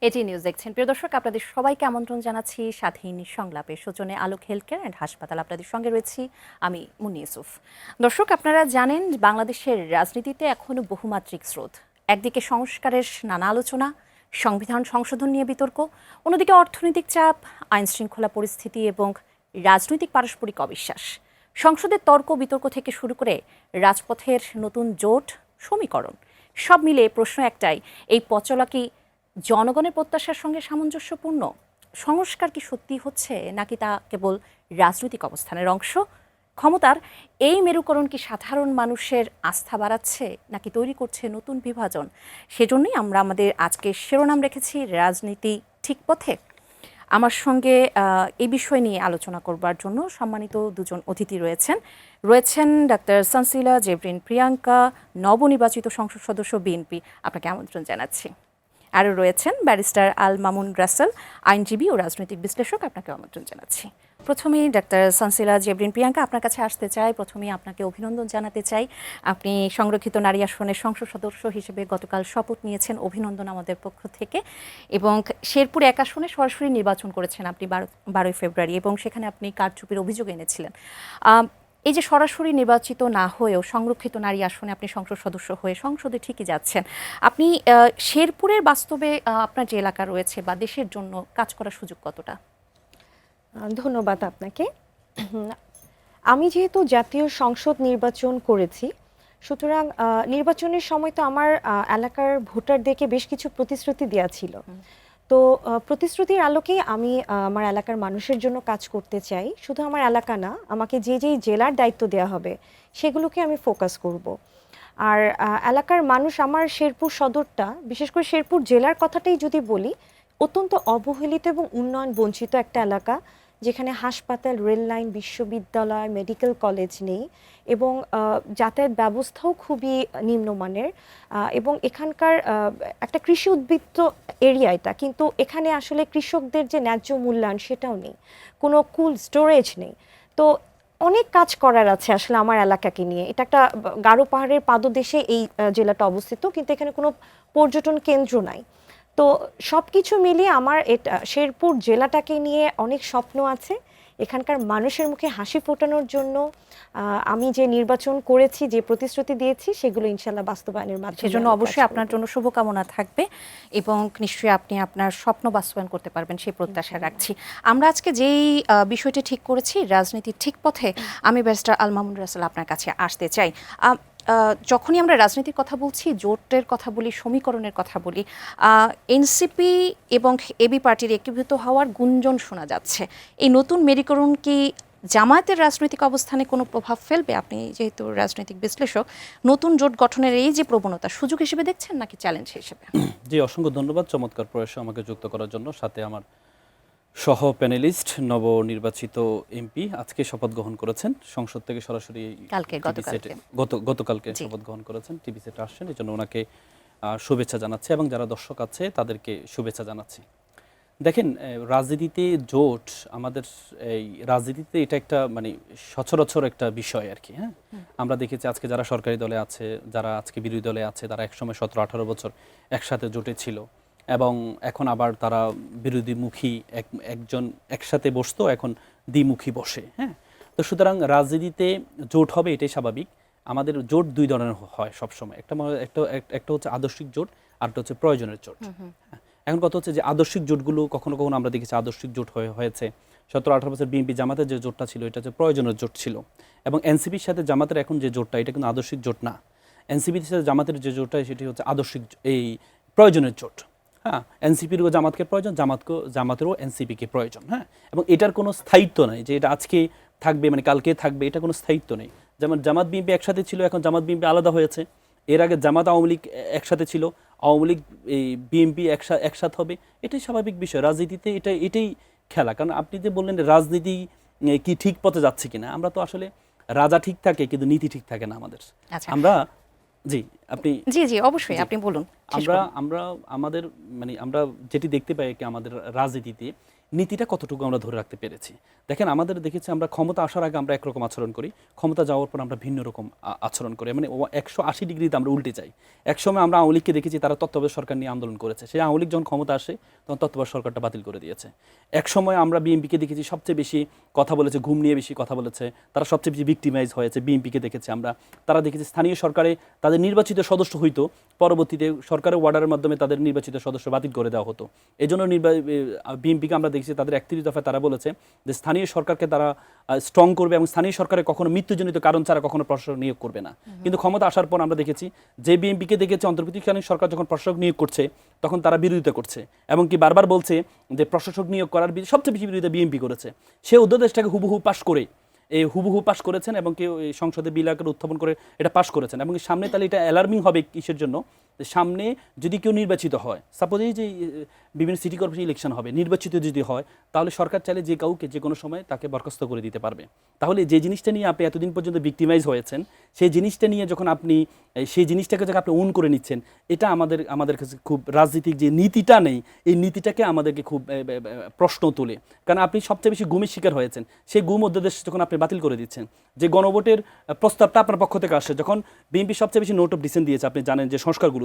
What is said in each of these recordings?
এটি নিউজ দেখছেন। প্রিয় দর্শক, আপনাদের সবাইকে আমন্ত্রণ জানাচ্ছি স্বাধীন সংলাপে। সূচনে আলোক হেলথ কেয়ার অ্যান্ড হাসপাতাল, আপনাদের সঙ্গে রয়েছি আমি মুন্নি ইউসুফ। দর্শক, আপনারা জানেন বাংলাদেশের রাজনীতিতে এখনো বহুমাত্রিক স্রোত। একদিকে সংস্কারের নানা আলোচনা, সংবিধান সংশোধন নিয়ে বিতর্ক, অন্যদিকে অর্থনৈতিক চাপ, আইন শৃঙ্খলা পরিস্থিতি এবং রাজনৈতিক পারস্পরিক অবিশ্বাস। সংসদের তর্ক বিতর্ক থেকে শুরু করে রাজপথের নতুন জোট, সমীকরণ, সব মিলে প্রশ্ন একটাই, এই পচলা কি জনগণের প্রত্যাশার সঙ্গে সামঞ্জস্যপূর্ণ? সংস্কার কি সত্যি হচ্ছে, নাকি তা কেবল রাজনৈতিক অবস্থানের অংশ? ক্ষমতার এই মেরুকরণ কি সাধারণ মানুষের আস্থা বাড়াচ্ছে, নাকি তৈরি করছে নতুন বিভাজন? সেজন্যই আমরা আমাদের আজকে শিরোনাম রেখেছি রাজনীতি ঠিক পথে। আমার সঙ্গে এই বিষয় নিয়ে আলোচনা করবার জন্য সম্মানিত দুজন অতিথি রয়েছেন ডাক্তার সানসিলা জেবরিন প্রিয়াঙ্কা, নবনির্বাচিত সংসদ সদস্য, বিএনপি। আপনাকে আমন্ত্রণ জানাচ্ছি। আরও রয়েছেন ব্যারিস্টার আল মামুন রাসেল, আইনজীবী ও রাজনৈতিক বিশ্লেষক। আপনাকে আমন্ত্রণ জানাচ্ছি। প্রথমেই ডাক্তার সানসিলা জেবরিন প্রিয়াঙ্কা, আপনার কাছে আসতে চাই। প্রথমেই আপনাকে অভিনন্দন জানাতে চাই। আপনি সংরক্ষিত নারী আসনের সংসদ সদস্য হিসেবে গতকাল শপথ নিয়েছেন, অভিনন্দন আমাদের পক্ষ থেকে। এবং শেরপুর এক আসনে সরাসরি নির্বাচন করেছেন আপনি 12ই ফেব্রুয়ারি, এবং সেখানে আপনি কারচুপির অভিযোগ এনেছিলেন। এই যে সরাসরি নির্বাচিত না হয়েও সংরক্ষিত নারী আসনে আপনি সংসদ সদস্য হয়ে সংসদে ঠিকই যাচ্ছেন, আপনি শেরপুরের বাস্তবে আপনার যে এলাকা রয়েছে বা দেশের জন্য কাজ করার সুযোগ কতটা? ধন্যবাদ আপনাকে। আমি যেহেতু জাতীয় সংসদ নির্বাচন করেছি, সুতরাং নির্বাচনের সময় তো আমার এলাকার ভোটারদেরকে বেশ কিছু প্রতিশ্রুতি দেওয়া ছিল। তো প্রতিশ্রুতির আলোকেই আমি আমার এলাকার মানুষের জন্য কাজ করতে চাই। শুধু আমার এলাকা না, আমাকে যেই জেলার দায়িত্ব দেওয়া হবে সেগুলোকে আমি ফোকাস করব। আর এলাকার মানুষ, আমার শেরপুর সদরটা, বিশেষ করে শেরপুর জেলার কথাটাই যদি বলি, অত্যন্ত অবহেলিত এবং উন্নয়ন বঞ্চিত একটা এলাকা, যেখানে হাসপাতাল, রেল লাইন, বিশ্ববিদ্যালয়, মেডিকেল কলেজ নেই, এবং যাতায়াত ব্যবস্থাও খুবই নিম্নমানের। এবং এখানকার একটা কৃষি উদ্বৃত্ত এরিয়া এটা, কিন্তু এখানে আসলে কৃষকদের যে ন্যায্য মূল্যায়ন সেটাও নেই, কোনো কোল্ড স্টোরেজ নেই। তো অনেক কাজ করার আছে আসলে আমার এলাকাকে নিয়ে। এটা একটা গারো পাহাড়ের পাদদেশে এই জেলাটা অবস্থিত, কিন্তু এখানে কোনো পর্যটন কেন্দ্র নাই। তো সব কিছু মিলিয়ে আমার এটা শেরপুর জেলাটাকে নিয়ে অনেক স্বপ্ন আছে। এখানকার মানুষের মুখে হাসি ফোটানোর জন্য আমি যে নির্বাচন করেছি, যে প্রতিশ্রুতি দিয়েছি, সেগুলো ইনশাল্লাহ বাস্তবায়নের মাধ্যমে। সেজন্য অবশ্যই আপনার জন্য শুভকামনা থাকবে, এবং নিশ্চয়ই আপনি আপনার স্বপ্ন বাস্তবায়ন করতে পারবেন সেই প্রত্যাশা রাখছি। আমরা আজকে যেই বিষয়টি ঠিক করেছি, রাজনীতির ঠিক পথে, আমি ব্যারিস্টার আল মামুন রাসেল আপনার কাছে আসতে চাই। যখনই আমরা রাজনীতির কথা বলছি, জোটের কথা বলি, সমীকরণের কথা বলি, এনসিপি এবং এবি পার্টির একীভূত হওয়ার গুঞ্জন শোনা যাচ্ছে। এই নতুন মেরুকরণ কি জামায়াতের রাজনৈতিক অবস্থানে কোনো প্রভাব ফেলবে? আপনি যেহেতু রাজনৈতিক বিশ্লেষক, নতুন জোট গঠনের এই যে প্রবণতা, সুযোগ হিসেবে দেখছেন নাকি চ্যালেঞ্জ হিসেবে? জি, অসংখ্য ধন্যবাদ চমৎকার প্রয়াসে আমাকে যুক্ত করার জন্য। সাথে আমার সহ প্যানেলিস্ট, নবনির্বাচিত এমপি আজকে শপথ গ্রহণ করেছেন, সংসদ থেকে সরাসরি গতকালকে শপথ গ্রহণ করেছেন, টিভি সেটে আসছেন, এই জন্য ওনাকে শুভেচ্ছা জানাচ্ছি, এবং যারা দর্শক আছে তাদেরকে শুভেচ্ছা জানাচ্ছি। দেখেন, রাজনীতিতে জোট, আমাদের এই রাজনীতিতে এটা একটা মানে সচরাচর একটা বিষয় আর কি। হ্যাঁ, আমরা দেখেছি আজকে যারা সরকারি দলে আছে, যারা আজকে বিরোধী দলে আছে, তারা একসময় 17-18 বছর একসাথে জোটে ছিল, এবং এখন আবার তারা বিরোধীমুখী একজন একসাথে বসতো, এখন দ্বিমুখী বসে। হ্যাঁ, তো সুতরাং রাজনীতিতে জোট হবে, এটাই স্বাভাবিক। আমাদের জোট দুই ধরনের হয় সবসময়, একটা হচ্ছে আদর্শিক জোট, আরটা হচ্ছে প্রয়োজনের জোট। এখন কথা হচ্ছে যে আদর্শিক জোটগুলো কখনো কখনো আমরা দেখেছি আদর্শিক জোট হয়েছে। 17-18 বছর বিএনপি জামাতের যে জোটটা ছিল, এটা হচ্ছে প্রয়োজনের জোট ছিল। এবং এনসিপির সাথে জামাতের এখন যে জোটটা, এটা কিন্তু আদর্শিক জোট না। এনসিপির সাথে জামাতের যে জোটটা, সেটি হচ্ছে আদর্শিক, এই প্রয়োজনের জোট। হ্যাঁ, এনসিপিরও জামাতকে প্রয়োজন, জামাতেরও এনসিপিকে প্রয়োজন। হ্যাঁ, এবং এটার কোনো স্থায়িত্ব নাই যে এটা আজকে থাকবে মানে কালকে থাকবে, এটা কোনো স্থায়িত্ব নেই। যেমন জামাত বিএনপি একসাথে ছিল, এখন জামাত বিএনপি আলাদা হয়েছে। এর আগে জামাত আওয়ামী লীগ একসাথে ছিল, আওয়ামী লীগ এই বিএনপি একসাথে হবে, এটাই স্বাভাবিক বিষয় রাজনীতিতে। এটাই খেলা। কারণ আপনি যে বললেন রাজনীতি কি ঠিক পথে যাচ্ছে কিনা, আমরা তো আসলে রাজা ঠিক থাকে কিন্তু নীতি ঠিক থাকে না আমাদের। আমরা জি আপনি জি অবশ্যই আপনি বলুন। আমরা আমাদের মানে আমরা যেটি দেখতে পাই কি আমাদের রাজনীতিতে, নীতিটা কতটুকু আমরা ধরে রাখতে পেরেছি। দেখেন আমাদের দেখেছি আমরা ক্ষমতা আসার আগে আমরা একরকম আচরণ করি, ক্ষমতা যাওয়ার পর আমরা ভিন্ন রকম আচরণ করি, মানে 180 ডিগ্রিতে আমরা উল্টে যাই। একসময় আমরা আওয়ামী লীগকে দেখেছি তারা তত্ত্বাবধায়ক সরকার নিয়ে আন্দোলন করেছে, সেই আওয়ামী লীগ যখন ক্ষমতা আসে তখন তত্ত্বাবধায়ক সরকারটা বাতিল করে দিয়েছে। একসময় আমরা বিএনপিকে দেখেছি সবচেয়ে বেশি কথা বলেছে, ঘুম নিয়ে বেশি কথা বলেছে, তারা সবচেয়ে বেশি ভিক্টিমাইজ হয়েছে। বিএনপিকে দেখেছি আমরা, তারা দেখেছি স্থানীয় সরকারে তাদের নির্বাচিত সদস্য হইতো, পরবর্তীতে সরকারের অর্ডারের মাধ্যমে তাদের নির্বাচিত সদস্য বাতিল করে দেওয়া হতো। এই জন্য বিএনপিকে আমরা দেখেছি তাদের 31 দফায় তারা বলেছে যে স্থানীয় সরকারকে তারা স্ট্রং করবে এবং স্থানীয় সরকারে কখনো মৃত্যুজনিত কারণ ছাড়া কখনো প্রশাসক নিয়োগ করবে না। কিন্তু ক্ষমতা আসার পর আমরা দেখেছি যে বিএনপিকে দেখেছি অন্তর্বর্তীকালীন সরকার যখন প্রশাসক নিয়োগ করছে তখন তারা বিরোধিতা করছে এবং কি বারবার বলছে যে প্রশাসক নিয়োগ করার সবচেয়ে বেশি বিরোধিতা বিএনপি করেছে। সে অধ্যাদেশটাকে হুবহু পাশ করে হুবহু পাশ করেছেন এবং কেউ সংসদে বিল আকারে উত্থাপন করে এটা পাশ করেছেন। এবং সামনে তাহলে এটা অ্যালার্মিং হবে কিসের জন্য, সামনে যদি কেউ নির্বাচিত হয়, সাপোজ এই যে বিভিন্ন সিটি কর্পোরেশন ইলেকশন হবে, নির্বাচিত যদি হয় তাহলে সরকার চাইলে যে কাউকে যে কোনো সময় তাকে বরখাস্ত করে দিতে পারবে। তাহলে যে জিনিসটা নিয়ে আপনি এতদিন পর্যন্ত ভিক্টিমাইজ হয়েছেন, সেই জিনিসটা নিয়ে যখন আপনি সেই জিনিসটাকে যখন আপনি ওন করে নিচ্ছেন, এটা আমাদের কাছে খুব রাজনীতিক যে নীতিটা নেই, এই নীতিটাকে আমাদেরকে খুব প্রশ্ন তোলে। কারণ আপনি সবচেয়ে বেশি গুমের শিকার হয়েছেন, সেই গুম অধ্যাদেশ যখন আপনি বাতিল করে দিচ্ছেন, যে গণভোটের প্রস্তাবটা আপনার পক্ষ থেকে আসে, যখন বিএনপি সবচেয়ে বেশি নোট অফ ডিসেন্ট দিয়েছে, আপনি জানেন যে সংস্কারগুলোতে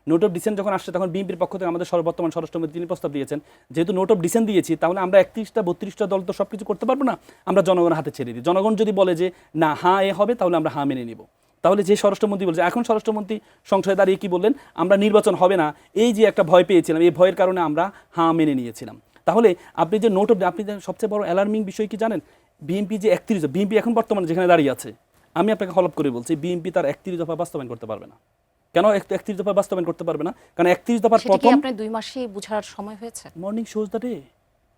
নোট অফ ডিসেন্ট যখন আসছে তখন বিএনপির পক্ষ থেকে আমাদের বর্তমান স্বরাষ্ট্রমন্ত্রী তিনি প্রস্তাব দিয়েছেন যেহেতু নোট অফ ডিসেন্ট দিয়েছি তাহলে আমরা 31টা 32টা দল তো সব কিছু করতে পারবো না, আমরা জনগণের হাতে ছেড়ে দিই। জনগণ যদি বলে যে না হ্যাঁ এ হবে তাহলে আমরা হ্যাঁ মেনে নিব। তাহলে যে স্বরাষ্ট্রমন্ত্রী বলছে, এখন স্বরাষ্ট্রমন্ত্রী সংসদে দাঁড়িয়ে কি বললেন, আমরা নির্বাচন হবে না, এই যে একটা ভয় পেয়েছিলাম, এই ভয়ের কারণে আমরা হ্যাঁ মেনে নিয়েছিলাম। তাহলে আপনি যে নোট অফ, আপনি সবচেয়ে বড় অ্যালার্মিং বিষয় কি জানেন, বিএনপি যে 31, বিএনপি এখন বর্তমানে যেখানে দাঁড়িয়ে আছে, আমি আপনাকে হলপ করে বলছি বিএনপি তার 31 দফা বাস্তবায়ন করতে পারবে না। কেন 31 দফা বাস্তবায়ন করতে পারবে না? কারণ 31 দফার প্রথম, আপনার 2 মাসই বোঝার সময় হয়েছে। Morning shows the day.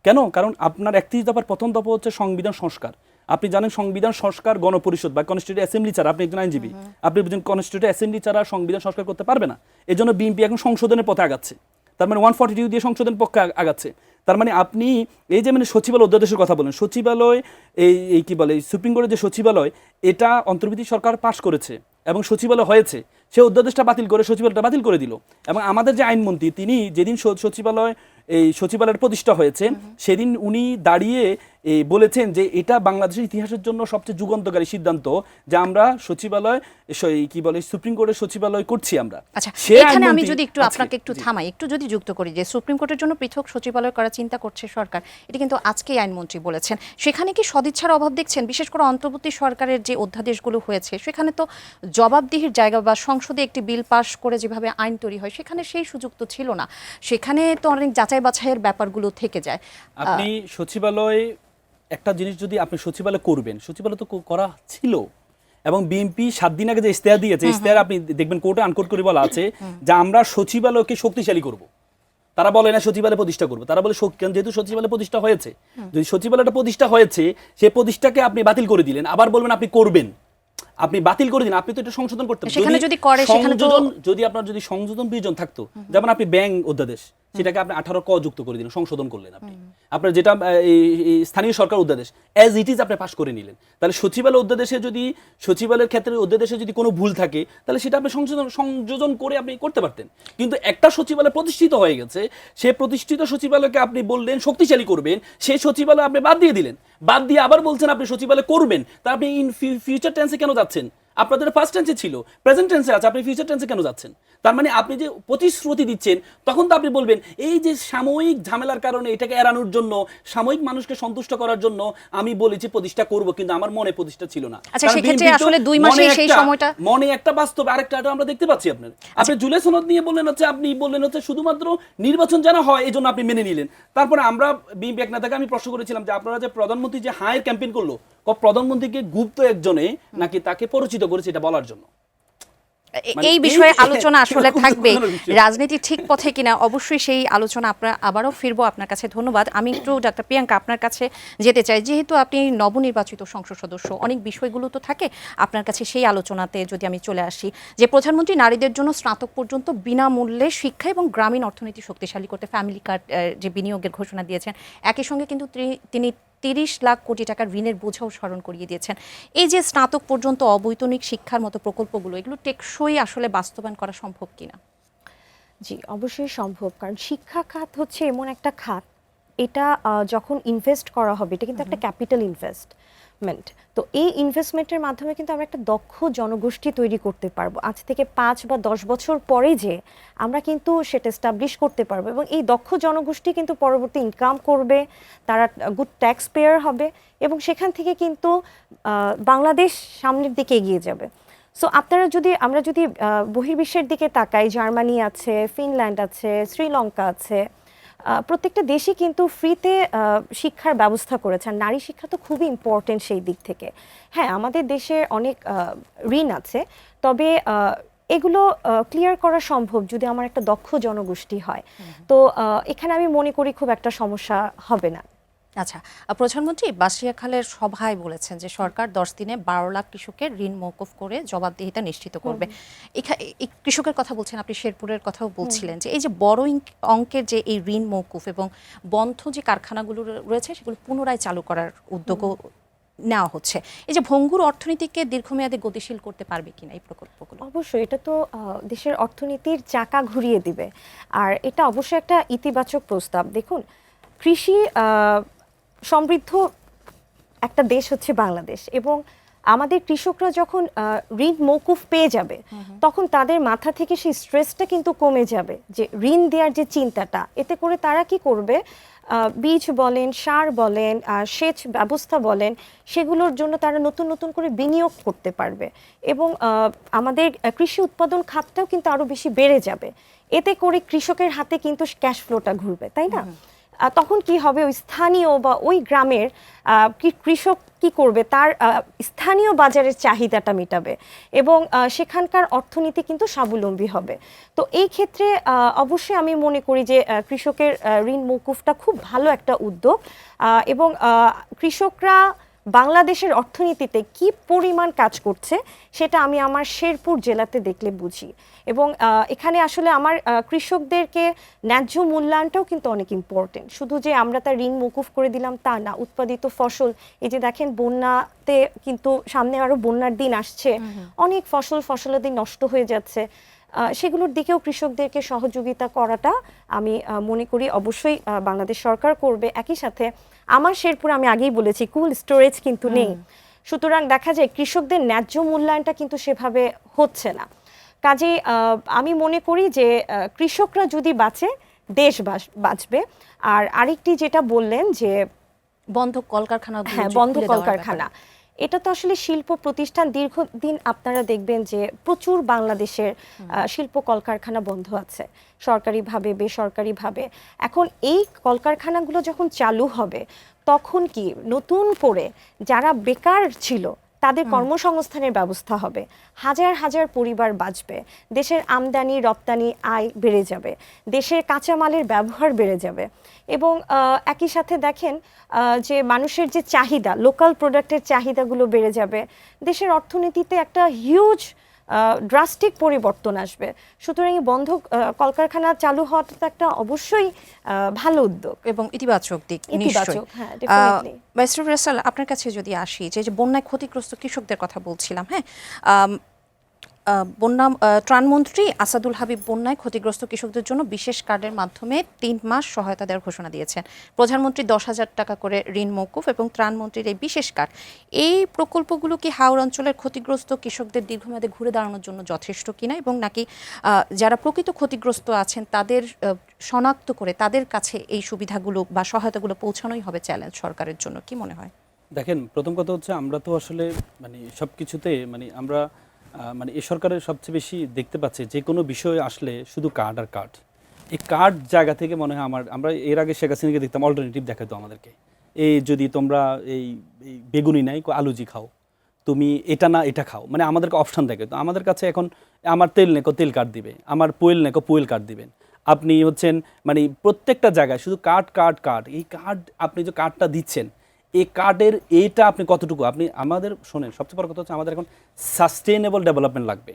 কেন? কারণ আপনার 31 দফার প্রথম দফা হচ্ছে সংবিধান সংস্কার। আপনি জানেন সংবিধান সংস্কার গণপরিষদ বা কনস্টিটিউয়েন্ট অ্যাসেম্বলি ছাড়া, আপনি একজন আইনজীবী, আপনি বুঝেন কনস্টিটিউয়েন্ট অ্যাসেম্বলি ছাড়া সংবিধান সংস্কার করতে পারবে না। এই জন্য বিএনপি এখন সংশোধনের পথে আগাচ্ছে, তার মানে 142 দিয়ে সংশোধন পক্ষে আগাচ্ছে। তার মানে আপনি এই যে মানে সচিবালয় অধ্যাদেশের কথা বলেন, সচিবালয় এই কি বলে সুপ্রিম কোর্টের যে সচিবালয়, এটা অন্তর্বর্তী সরকার পাশ করেছে এবং সচিবালয় হয়েছে, সে অধ্যাদেশটা বাতিল করে সচিবালয়টা বাতিল করে দিল। এবং আমাদের যে আইনমন্ত্রী তিনি যেদিন সচিবালয়ের প্রতিষ্ঠা হয়েছে সেদিন উনি দাঁড়িয়ে বলেছেন যে এটা বাংলাদেশের ইতিহাসের জন্য সবচেয়ে যুগান্তকারী সিদ্ধান্ত যে আমরা সচিবালয় কি বলে সুপ্রিম কোর্টের সচিবালয় করছি আমরা। আচ্ছা, এখানে আমি যদি একটু আপনাকে একটু থামাই, একটু যদি যুক্ত করি যে সুপ্রিম কোর্টের জন্য পৃথক সচিবালয় করার চিন্তা করছে সরকার, এটা কিন্তু আজকেই আইনমন্ত্রী বলেছেন। সেখানে কি সদিচ্ছার অভাব দেখছেন? বিশেষ করে অন্তর্বর্তী সরকারের যে অধ্যাদেশগুলো হয়েছে সেখানে তো জবাবদিহির জায়গা বা সংসদে একটি বিল পাস করে যেভাবে আইন তৈরি হয় সেখানে সেই সুযোগ তো ছিল না, সেখানে তো অনেক যাচাই বাছাইয়ের ব্যাপারগুলো থেকে যায়। আপনি সচিবালয় একটা জিনিস যদি আপনি সচিবালয় করবেন, সচিবালয় তো করা ছিল এবং বিএনপি 7 দিন আগে যে ইস্তেহার দিয়েছে, ইস্তেহার আপনি দেখবেন কোর্টে আনকোট করে বলা আছে যে আমরা সচিবালয়কে শক্তিশালী করব। তারা বলে না সচিবালয় প্রতিষ্ঠা করবো, তারা বলে যেহেতু সচিবালয় প্রতিষ্ঠা হয়েছে, যদি সচিবালয়টা প্রতিষ্ঠা হয়েছে সেই প্রতিষ্ঠাকে আপনি বাতিল করে দিলেন, আবার বলবেন আপনি করবেন, আপনি বাতিল করে দিন, আপনি তো এটা সংশোধন করতে পারেন। যদি আপনার যদি সংযোজন বিয়োজন থাকতো, যেমন আপনি ব্যাংক অধ্যাদেশ সেটাকে আপনি 18 ক যুক্ত করে দিলেন, সংশোধন করলেন আপনি, আপনার যেটা স্থানীয় সরকার অধ্যাদেশ অ্যাজ ইট ইজ আপনি পাস করে নিলেন, তাহলে সচিবালয় অধ্যাদেশে যদি সচিবালয়ের ক্ষেত্রে অধ্যাদেশে যদি কোনো ভুল থাকে তাহলে সেটা আপনি সংযোজন করে আপনি করতে পারতেন। কিন্তু একটা সচিবালয় প্রতিষ্ঠিত হয়ে গেছে, সেই প্রতিষ্ঠিত সচিবালয়কে আপনি বললেন শক্তিশালী করবেন, সেই সচিবালয় আপনি বাদ দিয়ে দিলেন, বাদ দিয়ে আবার বলছেন আপনি সচিবালয় করবেন, তা আপনি ইন ফিউচার টেন্সে কেন যাচ্ছেন? আপনাদের ফার্স্ট টেন্সে ছিল, প্রেজেন্ট টেন্সে আছে, আপনি ফিউচার টেন্সে কেন যাচ্ছেন? তার মানে আপনি যে প্রতিশ্রুতি দিচ্ছেন তখন তো আপনি বলবেন এই যে সাময়িক ঝামেলার কারণে এটাকে এড়ানোর জন্য, সাময়িক মানুষকে সন্তুষ্ট করার জন্য আমি বলেছি প্রতিষ্ঠা করব, কিন্তু আমার মনে প্রতিষ্ঠা ছিল না। আচ্ছা, সেক্ষেত্রে আসলে 2 মাসে সেই সময়টা মনে একটা বাস্তব, আরেকটা আমরা দেখতে পাচ্ছি। আপনি জুলাই সনদ নিয়ে বললেন হচ্ছে, আপনি বললেন হচ্ছে শুধুমাত্র নির্বাচন যেন হয় এই জন্য আপনি মেনে নিলেন। তারপরে আমরা বিএনপি এক নেতাকে আমি প্রশ্ন করেছিলাম যে আপনারা যে প্রধানমন্ত্রী যে হায়ের ক্যাম্পেইন করলো, প্রধানমন্ত্রীকে গুপ্ত একজনে নাকি তাকে পরিচিত করেছে এটা বলার জন্য। এই বিষয়ে আলোচনা আসলে থাকবে, রাজনীতি ঠিক পথে কিনা অবশ্যই সেই আলোচনা আমরা আবারও ফিরবো। আপনার কাছে ধন্যবাদ। আমি একটু ডাক্তার প্রিয়াঙ্কা আপনার কাছে যেতে চাই, যেহেতু আপনি নবনির্বাচিত সংসদ সদস্য, অনেক বিষয়গুলো তো থাকে আপনার কাছে, সেই আলোচনাতে যদি আমি চলে আসি যে প্রধানমন্ত্রী নারীদের জন্য স্নাতক পর্যন্ত বিনামূল্যে শিক্ষা এবং গ্রামীণ অর্থনীতি শক্তিশালী করতে ফ্যামিলি কার্ড যে বিনিয়োগের ঘোষণা দিয়েছেন, একই সঙ্গে কিন্তু তিনি 30 লাখ কোটি টাকার ঋণের বোঝাও স্মরণ করিয়ে দিয়েছেন। এই যে স্নাতক পর্যন্ত অবৈতনিক শিক্ষার মতো প্রকল্পগুলো, এগুলো টেকসই আসলে বাস্তবায়ন করা সম্ভব কিনা? জি, অবশ্যই সম্ভব, কারণ শিক্ষা খাত হচ্ছে এমন একটা খাত এটা যখন ইনভেস্ট করা হবে, এটা কিন্তু একটা ক্যাপিটাল ইনভেস্টমেন্ট। তো এই ইনভেস্টমেন্টের মাধ্যমে কিন্তু আমরা একটা দক্ষ জনগোষ্ঠী তৈরি করতে পারবো। আজ থেকে 5 বা 10 বছর পরে যে আমরা কিন্তু সেটা এস্টাবলিশ করতে পারবো, এবং এই দক্ষ জনগোষ্ঠী কিন্তু পরবর্তী ইনকাম করবে, তারা গুড ট্যাক্স পেয়ার হবে, এবং সেখান থেকে কিন্তু বাংলাদেশ সামনের দিকে এগিয়ে যাবে। সো আমরা যদি বহির্বিশ্বের দিকে তাকাই, জার্মানি আছে, ফিনল্যান্ড আছে, শ্রীলঙ্কা আছে, প্রত্যেকটা দেশই কিন্তু ফ্রিতে শিক্ষার ব্যবস্থা করেছে। আর নারী শিক্ষা তো খুবই ইম্পর্টেন্ট সেই দিক থেকে। হ্যাঁ, আমাদের দেশে অনেক ঋণ আছে, তবে এগুলো ক্লিয়ার করা সম্ভব যদি আমার একটা দক্ষ জনগোষ্ঠী হয়। তো এখানে আমি মনে করি খুব একটা সমস্যা হবে না। আচ্ছা, প্রধানমন্ত্রী বাসিয়াখালের সভায় বলেছেন যে সরকার 10 দিনে 12 লাখ কৃষকের ঋণ মওকুফ করে জবাবদিহিতা নিশ্চিত করবে। এই কৃষকের কথা বলছেন, আপনি শেরপুরের কথাও বলছিলেন যে এই যে বড় অঙ্কের যে এই ঋণ মওকুফ এবং বন্ধ যে কারখানাগুলো রয়েছে সেগুলো পুনরায় চালু করার উদ্যোগও নেওয়া হচ্ছে। এই যে ভঙ্গুর অর্থনীতিকে দীর্ঘমেয়াদে গতিশীল করতে পারবে কিনা এই প্রকল্পগুলো? অবশ্যই, এটা তো দেশের অর্থনীতির চাকা ঘুরিয়ে দিবে, আর এটা অবশ্যই একটা ইতিবাচক প্রস্তাব। দেখুন, কৃষি সমৃদ্ধ একটা দেশ হচ্ছে বাংলাদেশ, এবং আমাদের কৃষকরা যখন ঋণ মওকুফ পেয়ে যাবে, তখন তাদের মাথা থেকে সেই স্ট্রেসটা কিন্তু কমে যাবে, যে ঋণ দেওয়ার যে চিন্তাটা, এতে করে তারা কি করবে, বীজ বলেন, সার বলেন, সেচ ব্যবস্থা বলেন, সেগুলোর জন্য তারা নতুন নতুন করে বিনিয়োগ করতে পারবে, এবং আমাদের কৃষি উৎপাদন খাতটাও কিন্তু আরো বেশি বেড়ে যাবে। এতে করে কৃষকের হাতে কিন্তু ক্যাশ ফ্লোটা ঘুরবে, তাই না? তখন কি হবে, ওই স্থানীয় বা ওই গ্রামের কৃষক কি করবে, তার স্থানীয় বাজারের চাহিদাটা মেটাবে, এবং সেখানকার অর্থনীতি কিন্তু স্বাবলম্বী হবে। তো এই ক্ষেত্রে অবশ্যই আমি মনে করি যে কৃষকের ঋণ মওকুফটা খুব ভালো একটা উদ্যোগ, এবং কৃষকরা বাংলাদেশের অর্থনীতিতে কি পরিমাণ কাজ করছে সেটা আমি আমার শেরপুর জেলাতে দেখলে বুঝি। এবং এখানে আসলে আমার কৃষকদেরকে ন্যায্য মূল্যায়নটাও কিন্তু অনেক ইম্পর্টেন্ট। শুধু যে আমরা তার ঋণ মওকুফ করে দিলাম তা না, উৎপাদিত ফসল, এই যে দেখেন বন্যাতে কিন্তু সামনে আরো বন্যার দিন আসছে, অনেক ফসলাদি নষ্ট হয়ে যাচ্ছে, সেগুলোর দিকেও কৃষকদেরকে সহযোগিতা করাটা আমি মনে করি অবশ্যই বাংলাদেশ সরকার করবে। একই সাথে আমার শেরপুরে, আমি আগেই বলেছি, কোল্ড স্টোরেজ কিন্তু নেই, সুতরাং দেখা যায় কৃষকদের ন্যায্য মূল্যায়নটা কিন্তু সেভাবে হচ্ছে না। কাজেই আমি মনে করি যে কৃষকরা যদি বাঁচে, দেশ বাঁচবে। আর আরেকটি যেটা বললেন যে বন্ধ কলকারখানা, হ্যাঁ, বন্ধ কলকারখানা, এটা তো আসলে শিল্প প্রতিষ্ঠান, দীর্ঘদিন আপনারা দেখবেন যে প্রচুর বাংলাদেশের শিল্প কলকারখানা বন্ধ আছে, সরকারিভাবে বেসরকারিভাবে। এখন এই কলকারখানাগুলো যখন চালু হবে, তখন কি নতুন করে যারা বেকার ছিল তাদের কর্মসংস্থানের ব্যবস্থা হবে, হাজার হাজার পরিবার বাঁচবে, দেশের আমদানি রপ্তানি আয় বেড়ে যাবে, দেশের কাঁচামালের ব্যবহার বেড়ে যাবে, এবং একই সাথে দেখেন যে মানুষের যে চাহিদা, লোকাল প্রোডাক্টের চাহিদাগুলো বেড়ে যাবে, দেশের অর্থনীতিতে একটা হিউজ ড্রাস্টিক পরিবর্তন আসবে। সুতরাং এই বন্ধ কলকারখানা চালু হওয়াটা একটা অবশ্যই ভালো উদ্যোগ এবং ইতিবাচক দিক। ইতিবাচক, হ্যাঁ, ডেফিনেটলি। মাইস্টার রাসেল, আপনার কাছে যদি আসি, যে বন্যায় ক্ষতিগ্রস্ত কৃষকদের কথা বলছিলাম, হ্যাঁ, ত্রাণমন্ত্রী আসাদুল হাবিব বন্যায় ক্ষতিগ্রস্ত কৃষকদের জন্য বিশেষ কার্ডের মাধ্যমে 3 মাস সহায়তা দেওয়ার ঘোষণা দিয়েছেন। প্রধানমন্ত্রী 10,000 টাকা করে ঋণ মওকুফ এবং ত্রাণমন্ত্রীর এই বিশেষ কার্ড, এই প্রকল্পগুলো কি হাওড় অঞ্চলের ক্ষতিগ্রস্ত কৃষকদের দীর্ঘমেয়াদে ঘুরে দাঁড়ানোর জন্য যথেষ্ট কিনা, এবং নাকি যারা প্রকৃত ক্ষতিগ্রস্ত আছেন তাদের শনাক্ত করে তাদের কাছে এই সুবিধাগুলো বা সহায়তাগুলো পৌঁছানোই হবে চ্যালেঞ্জ সরকারের জন্য? কি মনে হয়? দেখেন, প্রথম কথা হচ্ছে আমরা তো আসলে সব কিছুতে আমরা এই সরকারের সবচেয়ে বেশি দেখতে পাচ্ছি যে কোনো বিষয়ে আসলে শুধু কার্ড আর কার্ড। এই কার্ড জায়গা থেকে মনে হয় আমরা এর আগে শেখ হাসিনাকে দেখতাম অল্টারনেটিভ দেখাতো আমাদেরকে, এই যদি তোমরা এই বেগুনি নাই আলুজি খাও, তুমি এটা না এটা খাও, আমাদেরকে অপশান দেখে। তো আমাদের কাছে এখন আমার তেল নেকো তেল কার্ড দিবে, আমার পোয়েল নেকো পোয়েল কার্ড দিবেন, আপনি হচ্ছেন প্রত্যেকটা জায়গায় শুধু কার্ড কার্ড কার্ড। এই কার্ড, আপনি যে কার্ডটা দিচ্ছেন, এই কার্ডের এইটা আপনি কতটুকু আমাদের শোনেন, সবচেয়ে বড় কথা হচ্ছে আমাদের এখন সাস্টেইনেবল ডেভেলপমেন্ট লাগবে।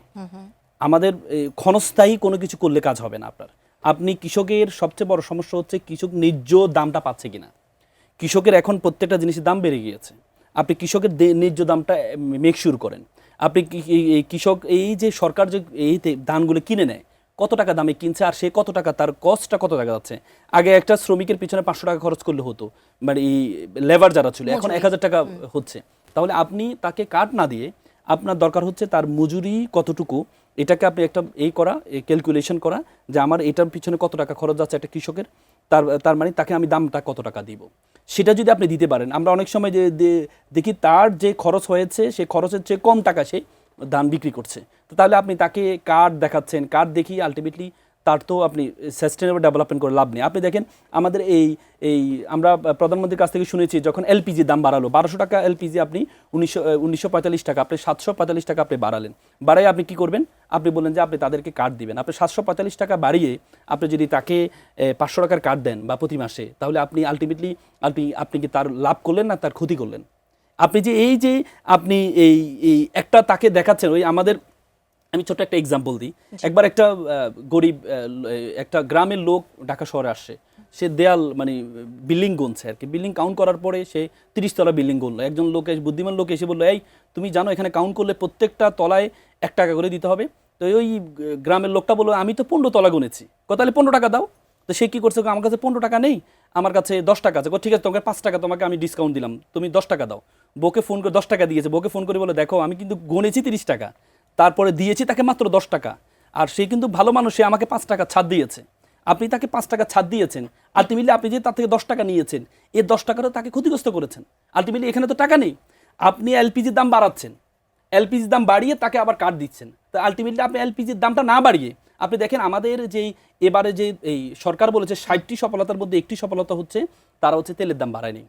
আমাদের ক্ষণস্থায়ী কোনো কিছু করলে কাজ হবে না। আপনি কৃষকের সবচেয়ে বড় সমস্যা হচ্ছে কৃষক ন্যায্য দামটা পাচ্ছে কিনা। কৃষকের এখন প্রত্যেকটা জিনিসের দাম বেড়ে গিয়েছে, আপনি কৃষকের ন্যায্য দামটা মেক শিওর করেন। আপনি কৃষক, এই যে সরকার যে এই ধানগুলো কিনে নেয়, কত টাকা দামে কিনছে আর সে কত টাকা তার কস্টটা কত টাকা যাচ্ছে। আগে একটা শ্রমিকের পিছনে 500 টাকা খরচ করলে হতো, মানে এই লেবার যারা ছিল, এখন 1000 টাকা হচ্ছে। তাহলে আপনি তাকে কার্ড না দিয়ে আপনার দরকার হচ্ছে তার মজুরি কতটুকু, এটাকে আপনি একটা ক্যালকুলেশন করা যে আমার এটার পিছনে কত টাকা খরচ যাচ্ছে একটা কৃষকের, তার মানে তাকে আমি দামটা কত টাকা দিব, সেটা যদি আপনি দিতে পারেন। আমরা অনেক সময় যে দেখি তার যে খরচ হয়েছে সে খরচের চেয়ে কম টাকা সে ধান বিক্রি করছে। তো তাহলে আপনি তাকে কার্ড দেখাচ্ছেন, কার্ড দেখিয়ে আলটিমেটলি তার তো আপনি সাস্টেনেবল ডেভেলপমেন্ট করে লাভ নেই। আপনি দেখেন আমাদের এই আমরা প্রধানমন্ত্রীর কাছ থেকে শুনেছি যখন এলপিজির দাম বাড়ালো, 1200 টাকা এলপিজি আপনি 1945 টাকা, আপনি 745 টাকা আপনি বাড়ালেন। বাড়াই আপনি কি করবেন? আপনি বললেন যে আপনি তাদেরকে কার্ড দিবেন। আপনি 745 টাকা বাড়িয়ে আপনি যদি তাকে 500 টাকার কার্ড দেন বা প্রতি মাসে, তাহলে আপনি আলটিমেটলি আপনি কি তার লাভ করলেন না তার ক্ষতি করলেন? আপনি যে আপনি এই একটা তাকে দেখাচ্ছেন, ওই আমাদের, আমি ছোট্ট একটা এক্সাম্পল দিই। একবার একটা গরিব একটা গ্রামের লোক ঢাকা শহরে আসছে, সে দেয়াল মানে বিল্ডিং গুনছে আর কি। বিল্ডিং কাউন্ট করার পরে সে 30 তলা বিল্ডিং গুনলো। একজন লোক, বুদ্ধিমান লোক এসে বললো, এই তুমি জানো এখানে কাউন্ট করলে প্রত্যেকটা তলায় 1 টাকা করে দিতে হবে? তো ওই গ্রামের লোকটা বললো, আমি তো 15 তলা গুনেছি। তাহলে 15 টাকা দাও। তো সে কি করছে, আমার কাছে 15 টাকা নেই, আমার কাছে 10 টাকা আছে। ঠিক আছে, তোমাকে 5 টাকা তোমাকে আমি ডিসকাউন্ট দিলাম, তুমি 10 টাকা দাও। বউকে ফোন করে 10 টাকা দিয়েছে। বউকে ফোন করে বলে, দেখো আমি কিন্তু গুনেছি 30 টাকা, তারপরে দিয়েছি তাকে মাত্র 10 টাকা, আর সে কিন্তু ভালো মানুষ, সে আমাকে 5 টাকা ছাড় দিয়েছে। আপনি তাকে 5 টাকা ছাড় দিয়েছেন, আলটিমেটলি আপনি যে তার থেকে 10 টাকা নিয়েছেন, এই 10 টাকারও তাকে ক্ষতিগ্রস্ত করেছেন। আলটিমেটলি এখানে তো টাকা নেই, আপনি এলপিজির দাম বাড়াচ্ছেন, এলপিজির দাম বাড়িয়ে তাকে আবার কার্ড দিচ্ছেন। তো আলটিমেটলি আপনি এলপিজির দামটা না বাড়িয়ে, আপনি দেখেন আমাদের যেই এবারে যে এই সরকার বলেছে 60টি সফলতার মধ্যে একটি সফলতা হচ্ছে তারা হচ্ছে তেলের দাম বাড়ায়নি,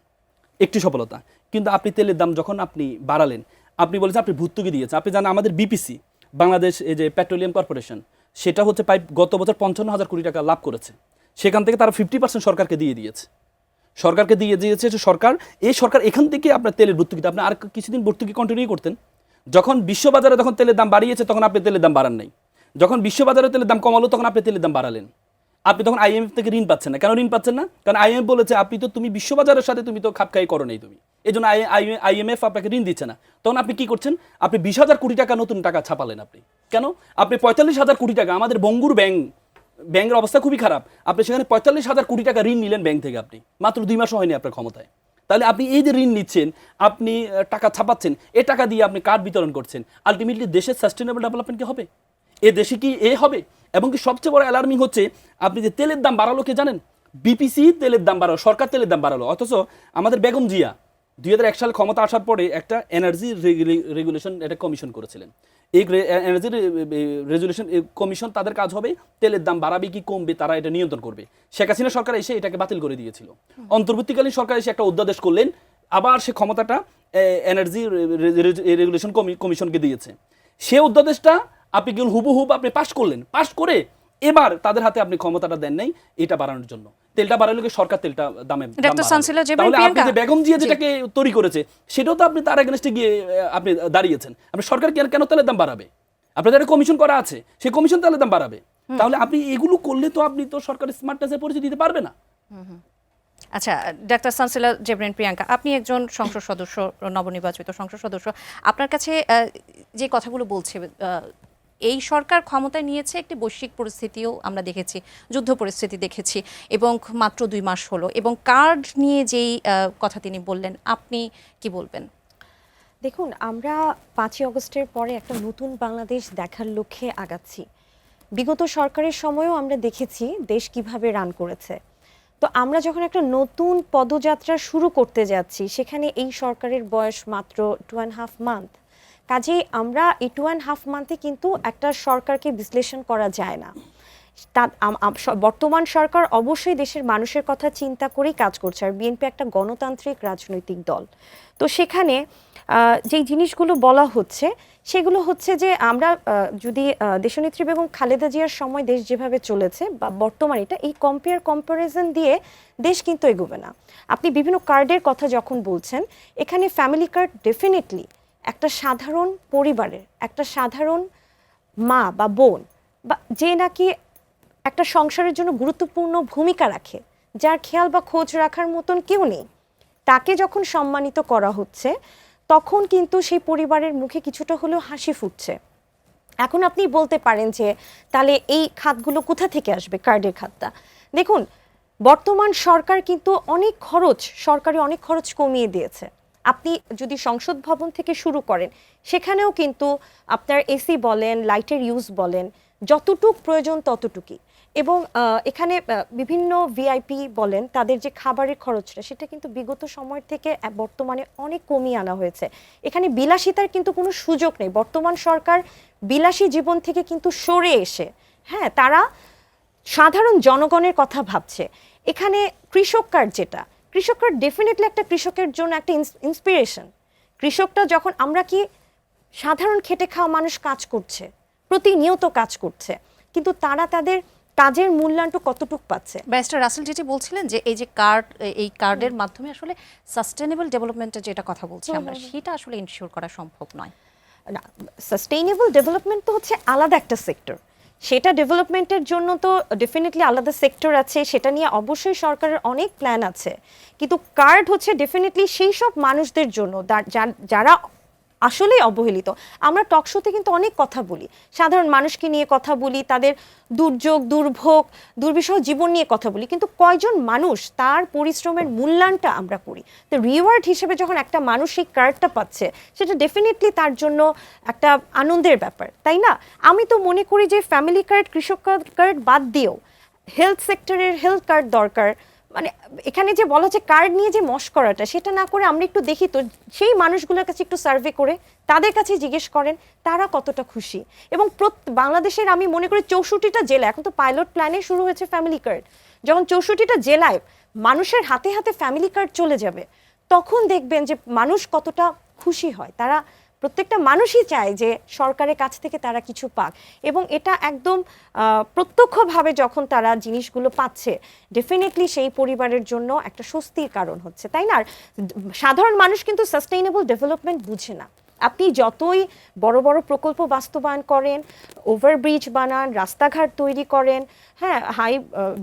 একটি সফলতা। কিন্তু আপনি তেলের দাম যখন আপনি বাড়ালেন, আপনি বলেছেন আপনি ভর্তুকি দিয়েছেন। আপনি জানেন আমাদের বিপিসি, বাংলাদেশ এই যে পেট্রোলিয়াম কর্পোরেশন, সেটা হচ্ছে প্রায় গত বছর 55,000 কোটি টাকা লাভ করেছে। সেখান থেকে তারা 50% সরকারকে দিয়ে দিয়েছে। সরকার এখান থেকে আপনার তেলের ভর্তুকিতে আপনি আর কিছুদিন ভর্তুকি কন্টিনিউ করতেন। যখন বিশ্ববাজারে তখন তেলের দাম বাড়িয়েছে, তখন আপনি তেলের দাম বাড়ান নাই। যখন বিশ্ববাজারে তেলের দাম কমালো, তখন আপনি তেলের দাম বাড়ালেন। আপনি তখন আইএমএফ থেকে ঋণ পাচ্ছেন না। কেন ঋণ পাচ্ছেন না? কারণ আইএমএফ বলেছে তুমি বিশ্ববাজারের সাথে তুমি তো খাপ খাই করো নাই তুমি, এই জন্য আইএমএফ আপনাকে ঋণ দিচ্ছে না। তখন আপনি কি করছেন? আপনি 20,000 কোটি টাকা নতুন টাকা ছাপালেন। আপনি কেন? আপনি 45,000 কোটি টাকা, আমাদের বঙ্গুর ব্যাংকের অবস্থা খুবই খারাপ, আপনি সেখানে 45,000 কোটি টাকা ঋণ নিলেন ব্যাংক থেকে। আপনি মাত্র 2 মাসও হয়নি আপনার ক্ষমতায়। তাহলে আপনি এই যে ঋণ নিচ্ছেন, আপনি টাকা ছাপাচ্ছেন, এই টাকা দিয়ে আপনি কার্ড বিতরণ করছেন, আলটিমেটলি দেশের সাস্টেনেবল ডেভেলপমেন্ট কি হবে? এ দেশে কি হবে? এবং কি সবচেয়ে বড় অ্যালার্মিং হচ্ছে, আপনি যে তেলের দাম বাড়ালো কে জানেন? বিপিসি তেলের দাম বাড়ালো, সরকার তেলের দাম বাড়ালো। অথচ আমাদের বেগম জিয়া 2001 সালে ক্ষমতা আসার পরে একটা এনার্জি রেগুলেশন একটা কমিশন করেছিলেন। এই এনার্জি রেজুলেশন কমিশন, তাদের কাজ হবে তেলের দাম বাড়াবে কি কমবে তারা এটা নিয়ন্ত্রণ করবে। শেখ হাসিনা সরকার এসে এটাকে বাতিল করে দিয়েছিল। অন্তর্বর্তীকালীন সরকার এসে একটা অধ্যাদেশ করলেন, আবার সে ক্ষমতাটা এনার্জি রেগুলেশন কমিশনকে দিয়েছে। সে অধ্যাদেশটা আপনি কি হুবহুব আপনি পাশ করলেন, পাশ করে এবার তাদের হাতে আপনি ক্ষমতাটা দেন নাই এটা বাড়ানোর জন্য। তেলটা বাড়ালে সরকার তেলটা দামে, তাহলে আপনি যে বেগম জিয়া যেটাকে তৈরি করেছে সেটাও তো আপনি তার এগেইনস্টে গিয়ে আপনি দাঁড়িয়েছেন। আপনি সরকার কেন তেলের দাম বাড়াবে? আপনাদের একটা কমিশন করা আছে, সেই কমিশন তেলের দাম বাড়াবে। তাহলে আপনি এগুলো করলে তো আপনি তো সরকারের স্মার্টনেসের পরিচয় দিতে পারবে না। আচ্ছা, ডাক্তার সানসিলা জেবরিন প্রিয়াঙ্কা, আপনি একজন সংসদ সদস্য, নবনির্বাচিত সংসদ সদস্য। আপনার কাছে যে কথাগুলো বলছে, এই সরকার ক্ষমতায় নিয়েছে একটি বৈশ্বিক পরিস্থিতিও আমরা দেখেছি, যুদ্ধ পরিস্থিতি দেখেছি, এবং মাত্র 2 মাস হলো, এবং কার্ড নিয়ে যেই কথা তিনি বললেন, আপনি কি বলবেন? দেখুন, আমরা 5ই আগস্টের পরে একটা নতুন বাংলাদেশ দেখার লক্ষ্যে আগাচ্ছি। বিগত সরকারের সময়ও আমরা দেখেছি দেশ কিভাবে রান করেছে। তো আমরা যখন একটা নতুন পদযাত্রা শুরু করতে যাচ্ছি, সেখানে এই সরকারের বয়স মাত্র 2.5 মান্থ। কাজেই আমরা এই 2.5 মান্থে কিন্তু একটা সরকারকে বিশ্লেষণ করা যায় না। বর্তমান সরকার অবশ্যই দেশের মানুষের কথা চিন্তা করেই কাজ করছে, আর বিএনপি একটা গণতান্ত্রিক রাজনৈতিক দল। তো সেখানে যেই জিনিসগুলো বলা হচ্ছে সেগুলো হচ্ছে যে আমরা যদি দেশনেত্রী বেগম খালেদা জিয়ার সময় দেশ যেভাবে চলেছে বা বর্তমান এটা, এই কম্পারিজন দিয়ে দেশ কিন্তু এগোবে না। আপনি বিভিন্ন কার্ডের কথা যখন বলছেন, এখানে ফ্যামিলি কার্ড ডেফিনেটলি একটা সাধারণ পরিবারের, একটা সাধারণ মা বা বোন বা যে নাকি একটা সংসারের জন্য গুরুত্বপূর্ণ ভূমিকা রাখে, যার খেয়াল বা খোঁজ রাখার মতন কেউ নেই, তাকে যখন সম্মানিত করা হচ্ছে, তখন কিন্তু সেই পরিবারের মুখে কিছুটা হলেও হাসি ফুটছে। এখন আপনি বলতে পারেন যে তাহলে এই খাতগুলো কোথা থেকে আসবে, কার্ডের খাতটা? দেখুন, বর্তমান সরকার কিন্তু সরকারি অনেক খরচ কমিয়ে দিয়েছে। আপনি যদি সংসদ ভবন থেকে শুরু করেন, সেখানেও কিন্তু আপনার এসি বলেন, লাইটের ইউজ বলেন, যতটুক প্রয়োজন ততটুকুই। এবং এখানে বিভিন্ন ভিআইপি বলেন, তাদের যে খাবারের খরচটা, সেটা কিন্তু বিগত সময় থেকে বর্তমানে অনেক কমিয়ে আনা হয়েছে। এখানে বিলাসিতার কিন্তু কোনো সুযোগ নেই। বর্তমান সরকার বিলাসী জীবন থেকে কিন্তু সরে এসে, হ্যাঁ, তারা সাধারণ জনগণের কথা ভাবছে। এখানে কৃষক কার্ড, কৃষক কার্ড ডেফিনেটলি একটা কৃষকের জন্য একটা ইন্সপিরেশন। কৃষকটা যখন, আমরা কি সাধারণ খেটে খাওয়া মানুষ কাজ করছে, প্রতিনিয়ত কাজ করছে, কিন্তু তারা তাদের কাজের মূল্যায়নটা কতটুকু পাচ্ছে? ব্যারিস্টার রাসেল যেটি বলছিলেন যে এই যে এই কার্ডের মাধ্যমে আসলে সাস্টেনেবল ডেভেলপমেন্টের যেটা কথা বলছি আমরা, সেটা আসলে ইনশিওর করা সম্ভব নয়। না, সাস্টেইনেবল ডেভেলপমেন্ট তো হচ্ছে আলাদা একটা সেক্টর। সেটা ডেভেলপমেন্টের জন্য তো ডেফিনেটলি আলাদা সেক্টর আছে, সেটা নিয়ে অবশ্যই সরকারের অনেক প্ল্যান আছে। কিন্তু কার্ড হচ্ছে ডেফিনেটলি সেই সব মানুষদের জন্য যারা আসলেই অবহেলিত। আমরা টকশোতে কিন্তু অনেক কথা বলি, সাধারণ মানুষকে নিয়ে কথা বলি, তাদের দুর্যোগ, দুর্ভোগ, দুর্বিষহ জীবন নিয়ে কথা বলি, কিন্তু কয়জন মানুষ তার পরিশ্রমের মূল্যায়নটা আমরা করি? তো রিওয়ার্ড হিসেবে যখন একটা মানুষ সেই কার্ডটা পাচ্ছে, সেটা ডেফিনেটলি তার জন্য একটা আনন্দের ব্যাপার, তাই না? আমি তো মনে করি যে ফ্যামিলি কার্ড, কৃষক কার্ড বাদ দিয়েও হেলথ সেক্টরের হেলথ কার্ড দরকার। মানে এখানে যে বলা হচ্ছে কার্ড নিয়ে যে মস্করাটা, সেটা না করে আমরা একটু দেখি তো সেই মানুষগুলোর কাছে একটু সার্ভে করে তাদের কাছে জিজ্ঞেস করেন তারা কতটা খুশি। এবং বাংলাদেশের আমি মনে করি 64টা জেলা, এখন তো পাইলট প্ল্যানে শুরু হয়েছে ফ্যামিলি কার্ড, যখন 64টা জেলায় মানুষের হাতে হাতে ফ্যামিলি কার্ড চলে যাবে, তখন দেখবেন যে মানুষ কতটা খুশি হয়। তারা প্রত্যেকটা মানুষই চায় যে সরকারের কাছ থেকে তারা কিছু পাক, এবং এটা একদম প্রত্যক্ষভাবে যখন তারা জিনিসগুলো পাচ্ছে, ডেফিনেটলি সেই পরিবারের জন্য একটা স্বস্তির কারণ হচ্ছে, তাই না? আর সাধারণ মানুষ কিন্তু সাস্টেইনেবল ডেভেলপমেন্ট বুঝে না। আপনি যতই বড় বড় প্রকল্প বাস্তবায়ন করেন, ওভারব্রিজ বানান, রাস্তাঘাট তৈরি করেন, হ্যাঁ, হাই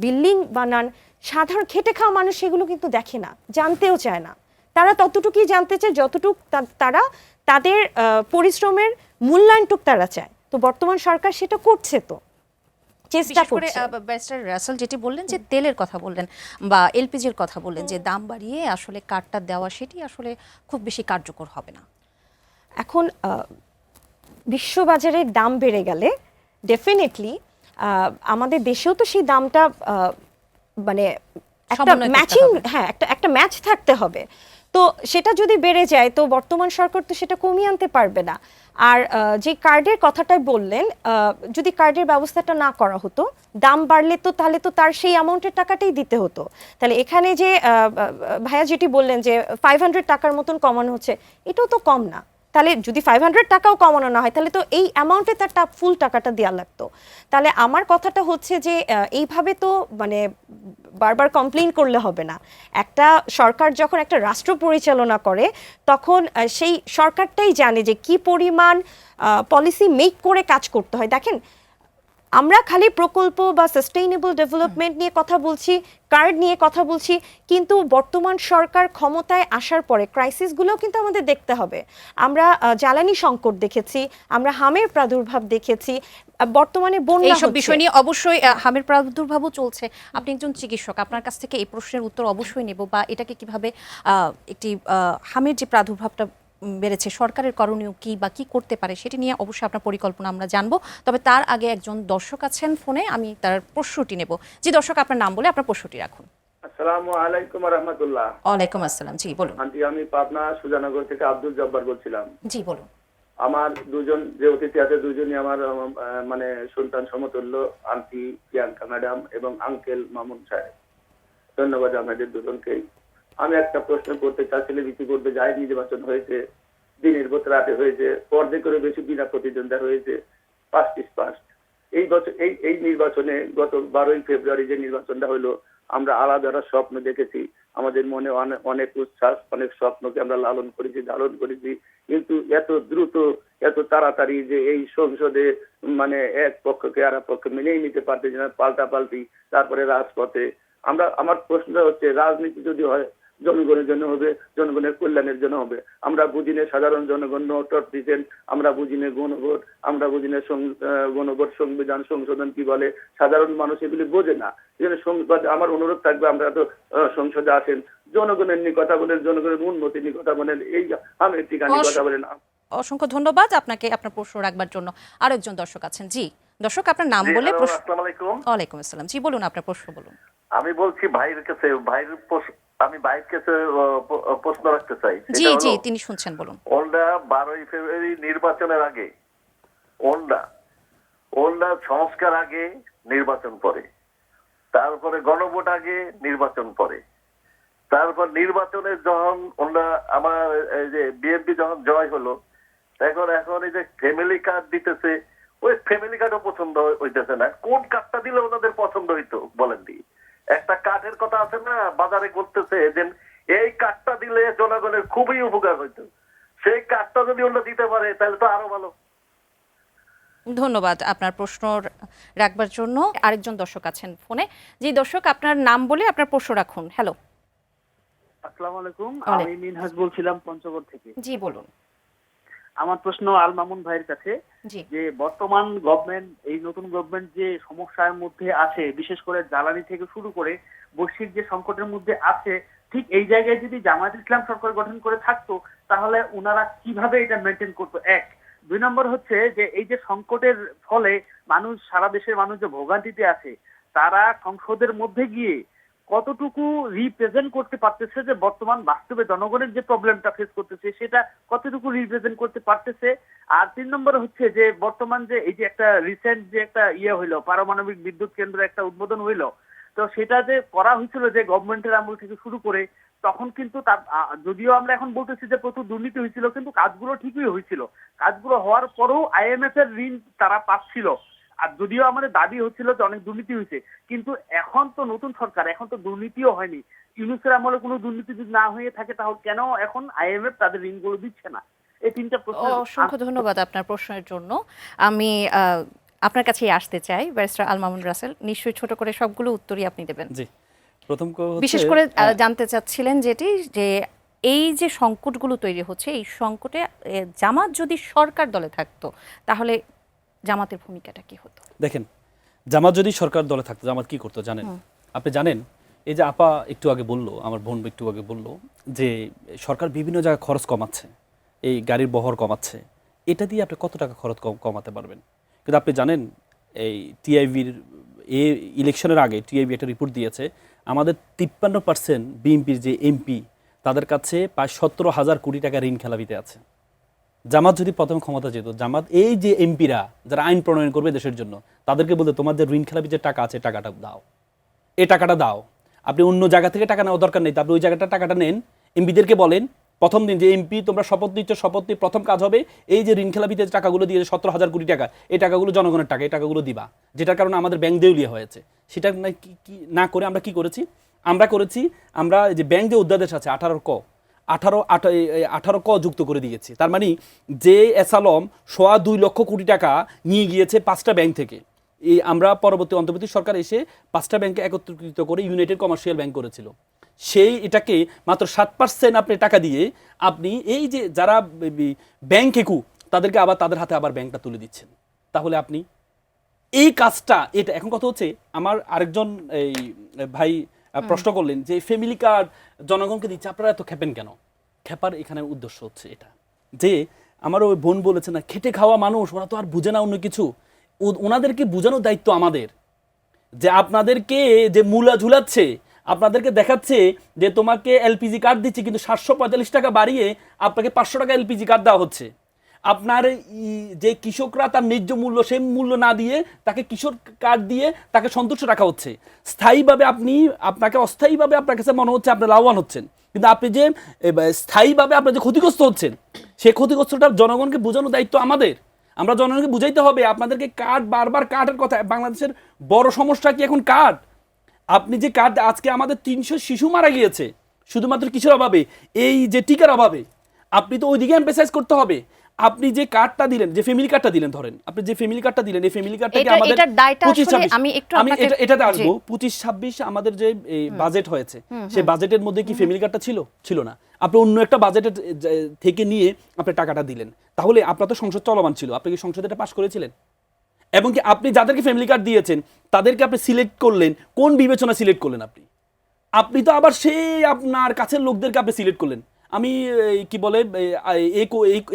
বিল্ডিং বানান, সাধারণ খেটে খাওয়া মানুষ সেগুলো কিন্তু দেখে না, জানতেও চায় না। তারা ততটুকুই জানতে চায় যতটুক তারা তাদের পরিশ্রমের মূল্যায়নটুক তারা চায়। তো বর্তমান সরকার সেটা করছে, তো চেষ্টা বিশেষ করে করছে। ব্যারিস্টার রাসেল যেটি বললেন যে তেলের কথা বললেন বা এলপিজির কথা বললেন, যে দাম বাড়িয়ে আসলে কার্ডটা দেওয়া, সেটি আসলে খুব বেশি কার্যকর হবে না। এখন বিশ্ববাজারের দাম বেড়ে গেলে ডেফিনেটলি আমাদের দেশেও তো সেই দামটা মানে একটা সমন্বয় করতে ম্যাচিং, হবে। হ্যাঁ, একটা ম্যাচ থাকতে হবে। তো সেটা যদি বেড়ে যায়, তো বর্তমান সরকার তো সেটা কমিয়ে আনতে পারবে না। আর যে কার্ডের কথাটাই বললেন, যদি কার্ডের ব্যবস্থাটা না করা হতো, দাম বাড়লে তো তাহলে তো তার সেই অ্যামাউন্টের টাকাটাই দিতে হতো। তাহলে এখানে যে ভাইয়া যেটি বললেন যে 500 টাকার মতন কমানো হচ্ছে, এটাও তো কম না। তাহলে যদি 500 টাকাও কমানো না হয়, তাহলে তো এই অ্যামাউন্টে তার ফুল টাকাটা দেওয়া লাগতো। তাহলে আমার কথাটা হচ্ছে যে এইভাবে তো মানে বারবার কমপ্লেইন করলে হবে না। একটা সরকার যখন একটা রাষ্ট্র পরিচালনা করে, তখন সেই সরকারটাই জানে যে কি পরিমাণ পলিসি মেক করে কাজ করতে হয়। দেখেন, আমরা খালি প্রকল্প বা সাস্টেইনেবল ডেভেলপমেন্ট নিয়ে কথা বলছি, কার্ড নিয়ে কথা বলছি, কিন্তু বর্তমান সরকার ক্ষমতায় আসার পরে ক্রাইসিসগুলোও কিন্তু আমাদের দেখতে হবে। আমরা জ্বালানি সংকট দেখেছি, আমরা হামের প্রাদুর্ভাব দেখেছি, বর্তমানে বন্যা এইসব হচ্ছে। বিষয় নিয়ে অবশ্যই হামের প্রাদুর্ভাবও চলছে। আপনি একজন চিকিৎসক, আপনার কাছ থেকে এই প্রশ্নের উত্তর অবশ্যই নেব, বা এটাকে কিভাবে একটি হামের যে প্রাদুর্ভাবটা বেড়েছে, সরকারের করণীয় কি বা কি করতে পারে, সেটি নিয়ে অবশ্যই আপনার পরিকল্পনা আমরা জানবো। তবে তার আগে একজন দর্শক আছেন ফোনে, আমি তার প্রশ্নটি নেব। জি দর্শক, আপনার নাম বলে আপনার প্রশ্নটি রাখুন। আসসালামু আলাইকুম রহমতুল্লাহ। ওয়ালাইকুম আসসালাম, জি বলুন। আন্টি, আমি পাবনা সুজানগর থেকে আব্দুল জব্বার বলছিলাম। জি বলুন। আমার দুজন যে অতিথি আছে, দুজনই আমার মানে সন্তান সমতুল্য, আন্টি প্রিয়াঙ্কা ম্যাডাম এবং আঙ্কেল মামুন সাহেব। ধন্যবাদ আপনাদের দুজনকেই। আমি একটা প্রশ্ন করতে চাচ্ছিলাম, ইতিপূর্বে যাই নির্বাচন হয়েছে, দিনের পর রাতে হয়েছে, পর্যায় করে বেশি বিনা প্রতিদ্বন্দ্বিতা হয়েছে, ফার্স্ট এই বছর এই নির্বাচনে গত 12ই ফেব্রুয়ারি যে নির্বাচনটা হলো, আমরা আলাদা স্বপ্ন দেখেছি। আমাদের মনে অনেক উচ্ছ্বাস, অনেক স্বপ্নকে আমরা লালন করেছি, ধারণ করেছি, কিন্তু এত দ্রুত, এত তাড়াতাড়ি যে এই সংসদে মানে এক পক্ষকে আর এক পক্ষ মেনেই নিতে পারতেছি না, পাল্টাপাল্টি, তারপরে রাজপথে। আমার প্রশ্নটা হচ্ছে, রাজনীতি যদি হয় জনগণের জন্য হবে, জনগণের কল্যাণের জন্য হবে। আমরা বুঝি না সাধারণ জনগণ নোট দিচ্ছেন, আমরা বুঝি না গণভোট, আমরা বুঝি না গণভোট সংবিধান সংশোধন কি বলে, সাধারণ মানুষ এগুলি বোঝে না। আমার অনুরোধ থাকবে, আমরা তো সংসদে আসেন, জনগণের নিয়ে কথা বলেন, জনগণের উন্নতি নিয়ে কথা বলেন, এই আমের টিকা নিয়ে কথা বলেন। অসংখ্য ধন্যবাদ আপনাকে আপনার প্রশ্ন রাখবার জন্য। আরেকজন দর্শক আছেন। জি দর্শক, আপনার নাম বলে প্রশ্ন। আসসালামু আলাইকুম। ওয়ালাইকুম আসসালাম। জি বলুন, আপনার প্রশ্ন বলুন। আমি বলছি ভাইয়ের কাছে, আমি ভাইয়ের কাছে প্রশ্ন রাখতে চাই। জি জি, তিনি শুনছেন, বলুন। ওনরা 12ই ফেব্রুয়ারি নির্বাচনের আগে, ওনরা সংস্কার আগে নির্বাচন পরে, তারপরে গণভোট আগে নির্বাচন পরে, তারপর নির্বাচনের যখন ওনরা আমার এই যে বিএনপি যখন জয় হলো, এখন এই যে ফ্যামিলি কার্ড দিতেছে, ওই ফ্যামিলি কার্ডও পছন্দ হইতেছে না। কোন কার্ডটা দিলে ওনাদের পছন্দ হইতো বলেন দি? একটা কার্ডের কথা আছে না, বাজারে করতেছে যে এই কার্ডটা দিলে জনগণের খুবই উপকার হইতো, সেই কার্ডটা যদি ওরা দিতে পারে তাহলে তো আরো ভালো। ধন্যবাদ আপনার প্রশ্ন রাখবার জন্য। আরেকজন দর্শক আছেন ফোনে। জি দর্শক, আপনার নাম বলে আপনার প্রশ্ন রাখুন। হ্যালো। আসসালামু আলাইকুম, আমি মিনহাজ বলছিলাম পঞ্চগড় থেকে। জি বলুন। আমার প্রশ্ন আল মামুন ভাইয়ের কাছে, জি। যে বর্তমান গভর্নমেন্ট, এই নতুন গভর্নমেন্ট যে সমস্যার মধ্যে আছে, বিশেষ করে জ্বালানি থেকে শুরু করে বৈশ্বিক যে সংকটের মধ্যে আছে, ঠিক এই জায়গায় যদি জামায়াত ইসলাম সরকার গঠন করে থাকতো তাহলে ওনারা কিভাবে এটা মেনটেন করতো? এক। 2 নম্বর হচ্ছে যে এই যে সংকটের ফলে মানুষ, সারা দেশের মানুষ যে ভোগান্তিতে আছে, তারা সংসদের মধ্যে গিয়ে কতটুকু রিপ্রেজেন্ট করতে পারতেছে, যে বর্তমান বাস্তবে জনগণের যে প্রবলেমটা ফেস করতেছে সেটা কতটুকু রিপ্রেজেন্ট করতে পারতেছে? আর 3 নম্বর হচ্ছে যে বর্তমান যে এই যে একটা রিসেন্ট যে একটা হইলো, পারমাণবিক বিদ্যুৎ কেন্দ্র একটা উদ্বোধন হইলো, তো সেটা যে করা হয়েছিল যে গভর্নমেন্টের আমল থেকে শুরু করে, তখন কিন্তু তার যদিও আমরা এখন বলতেছি যে প্রচুর দুর্নীতি হয়েছিল, কিন্তু কাজগুলো ঠিকই হয়েছিল। কাজগুলো হওয়ার পরেও আইএমএফ এর ঋণ তারা পাচ্ছিল। আর যদিও আমাদের দাবি হচ্ছিল যে অনেক দুর্নীতি হয়েছে, কিন্তু এখন তো নতুন সরকার, এখন তো দুর্নীতিও হয়নি। ইউনূসের আমলে কোনো দুর্নীতি যদি না হয়ে থাকে তাহলে কেন এখন আইএমএফ তাদের ঋণগুলো দিচ্ছে না? এই 3টা প্রশ্ন। অসংখ্য ধন্যবাদ আপনার প্রশ্নের জন্য। আমি আপনার কাছেই আসতে চাই ব্যারিস্টার আল মামুন রাসেল। নিশ্চয়ই ছোট করে সবগুলো উত্তরই আপনি দেবেন। জি, প্রথম বিশেষ করে জানতে চাচ্ছিলেন যেটি, যে এই যে সংকটগুলো তৈরি হচ্ছে, এই সংকটে জামাত যদি সরকার দলে থাকতো তাহলে জামাতের ভূমিকাটা কি হতো? দেখেন, জামাত যদি সরকার দলে থাকতো জামাত কি করতো জানেন? আপনি জানেন, এই যে আপা একটু আগে বললো, আমার বোন একটু আগে বললো যে সরকার বিভিন্ন জায়গায় খরচ কমাচ্ছে, এই গাড়ির বহর কমাচ্ছে, এটা দিয়ে আপনি কত টাকা খরচ কমাতে পারবেন? কিন্তু আপনি জানেন, এই টিআইবির ইলেকশনের আগে টিআইবি একটা রিপোর্ট দিয়েছে, আমাদের 53% বিএনপির যে এমপি তাদের কাছে প্রায় 17,000 কোটি টাকা ঋণ খেলাপিতে আছে। জামাত যদি প্রথমে ক্ষমতা যেত, জামাত এই যে এমপিরা যারা আইন প্রণয়ন করবে দেশের জন্য, তাদেরকে বলতে তোমাদের ঋণ খেলাপি যে টাকা আছে টাকাটা দাও, এই টাকাটা দাও। আপনি অন্য জায়গা থেকে টাকা নেওয়ার দরকার নেই, আপনি ওই জায়গাটা টাকাটা নেন। এমপিদেরকে বলেন প্রথম দিন যে এমপি তোমরা শপথ নিচ্ছ, শপথ নিয়ে প্রথম কাজ হবে এই যে ঋণ খেলাপিতে টাকাগুলো দিয়ে 17,000 কোটি টাকা, এই টাকাগুলো জনগণের টাকা, এই টাকাগুলো দিবা, যেটার কারণে আমাদের ব্যাংক দেউলিয়া হয়েছে। সেটা না করে আমরা কি করেছি? আমরা যে ব্যাংক যে অধ্যাদেশ আছে 18 ক যুক্ত করে দিয়েছি। তার মানে যে এসালম 2.25 লক্ষ কোটি টাকা নিয়ে গিয়েছে 5টা ব্যাংক থেকে, এই আমরা পরবর্তী অন্তর্বর্তী সরকার এসে 5টা ব্যাংকে একত্রিত করে ইউনাইটেড কমার্শিয়াল ব্যাংক করেছিল। সেই এটাকে মাত্র 7% আপনি টাকা দিয়ে আপনি এই যে যারা ব্যাংক একু তাদেরকে আবার তাদের হাতে আবার ব্যাংকটা তুলে দিচ্ছেন। তাহলে আপনি এই কাজটা, এটা এখন কথা হচ্ছে, আমার আরেকজন এই ভাই প্রশ্ন করলেন যে ফ্যামিলি কার্ড জনগণকে দিচ্ছে, আপনারা এত খেপেন কেন? খেপার এখানে উদ্দেশ্য হচ্ছে এটা যে আমার ওই বোন বলেছে না, খেটে খাওয়া মানুষ, ওরা তো আর বুঝে না অন্য কিছু। ওনাদেরকে বোঝানোর দায়িত্ব আমাদের, যে আপনাদেরকে যে মূলা ঝুলাচ্ছে, আপনাদেরকে দেখাচ্ছে যে তোমাকে এলপিজি কার্ড দিচ্ছে, কিন্তু 745 টাকা বাড়িয়ে আপনাকে 500 টাকা এলপিজি কার্ড দেওয়া হচ্ছে। আপনার যে কৃষকরা তার ন্যায্য মূল্য, সেই মূল্য না দিয়ে তাকে কিশোর কার্ড দিয়ে তাকে সন্তুষ্ট রাখা হচ্ছে। স্থায়ীভাবে আপনাকে অস্থায়ীভাবে আপনার কাছে মনে হচ্ছে আপনি লাভবান হচ্ছেন, কিন্তু আপনি যে স্থায়ীভাবে আপনি যে ক্ষতিগ্রস্ত হচ্ছেন, সেই ক্ষতিগ্রস্তটা জনগণকে বোঝানোর দায়িত্ব আমাদের। আমরা জনগণকে বুঝাইতে হবে আপনাদেরকে কার্ড, বারবার কার্ডের কথা। বাংলাদেশের বড় সমস্যা কি এখন কার্ড? আপনি যে কার্ড, আজকে আমাদের 300 শিশু মারা গিয়েছে শুধুমাত্র কিসের অভাবে? এই যে টিকার অভাবে। আপনি তো ওইদিকে এমফাসাইজ করতে হবে। আপনি যে কার্ডটা দিলেন, যে ফ্যামিলি কার্ডটা দিলেন, ধরেন আপনি যে ফ্যামিলি কার্ডটা দিলেন, এই ফ্যামিলি কার্ডটাকে আমাদের এটার দায়টা 25 আসলে 26 আমি একটু আমি আপনাকে এটাতে আসবো। 25-26 আমাদের যে বাজেট হয়েছে, সেই বাজেটের মধ্যে কি ফ্যামিলি কার্ডটা ছিল না। আপনি অন্য একটা বাজেটের থেকে নিয়ে আপনি টাকাটা দিলেন, তাহলে আপনার তো সংসদ চলমান ছিল, আপনি কি সংসদে এটা পাস করেছিলেন? এবং কি আপনি যাদেরকে ফ্যামিলি কার্ড দিয়েছেন তাদেরকে আপনি সিলেক্ট করলেন, কোন বিবেচনা সিলেক্ট করলেন? আপনি তো আবার সেই আপনার কাছের লোকদেরকে আপনি সিলেক্ট করলেন। আমি কি বলে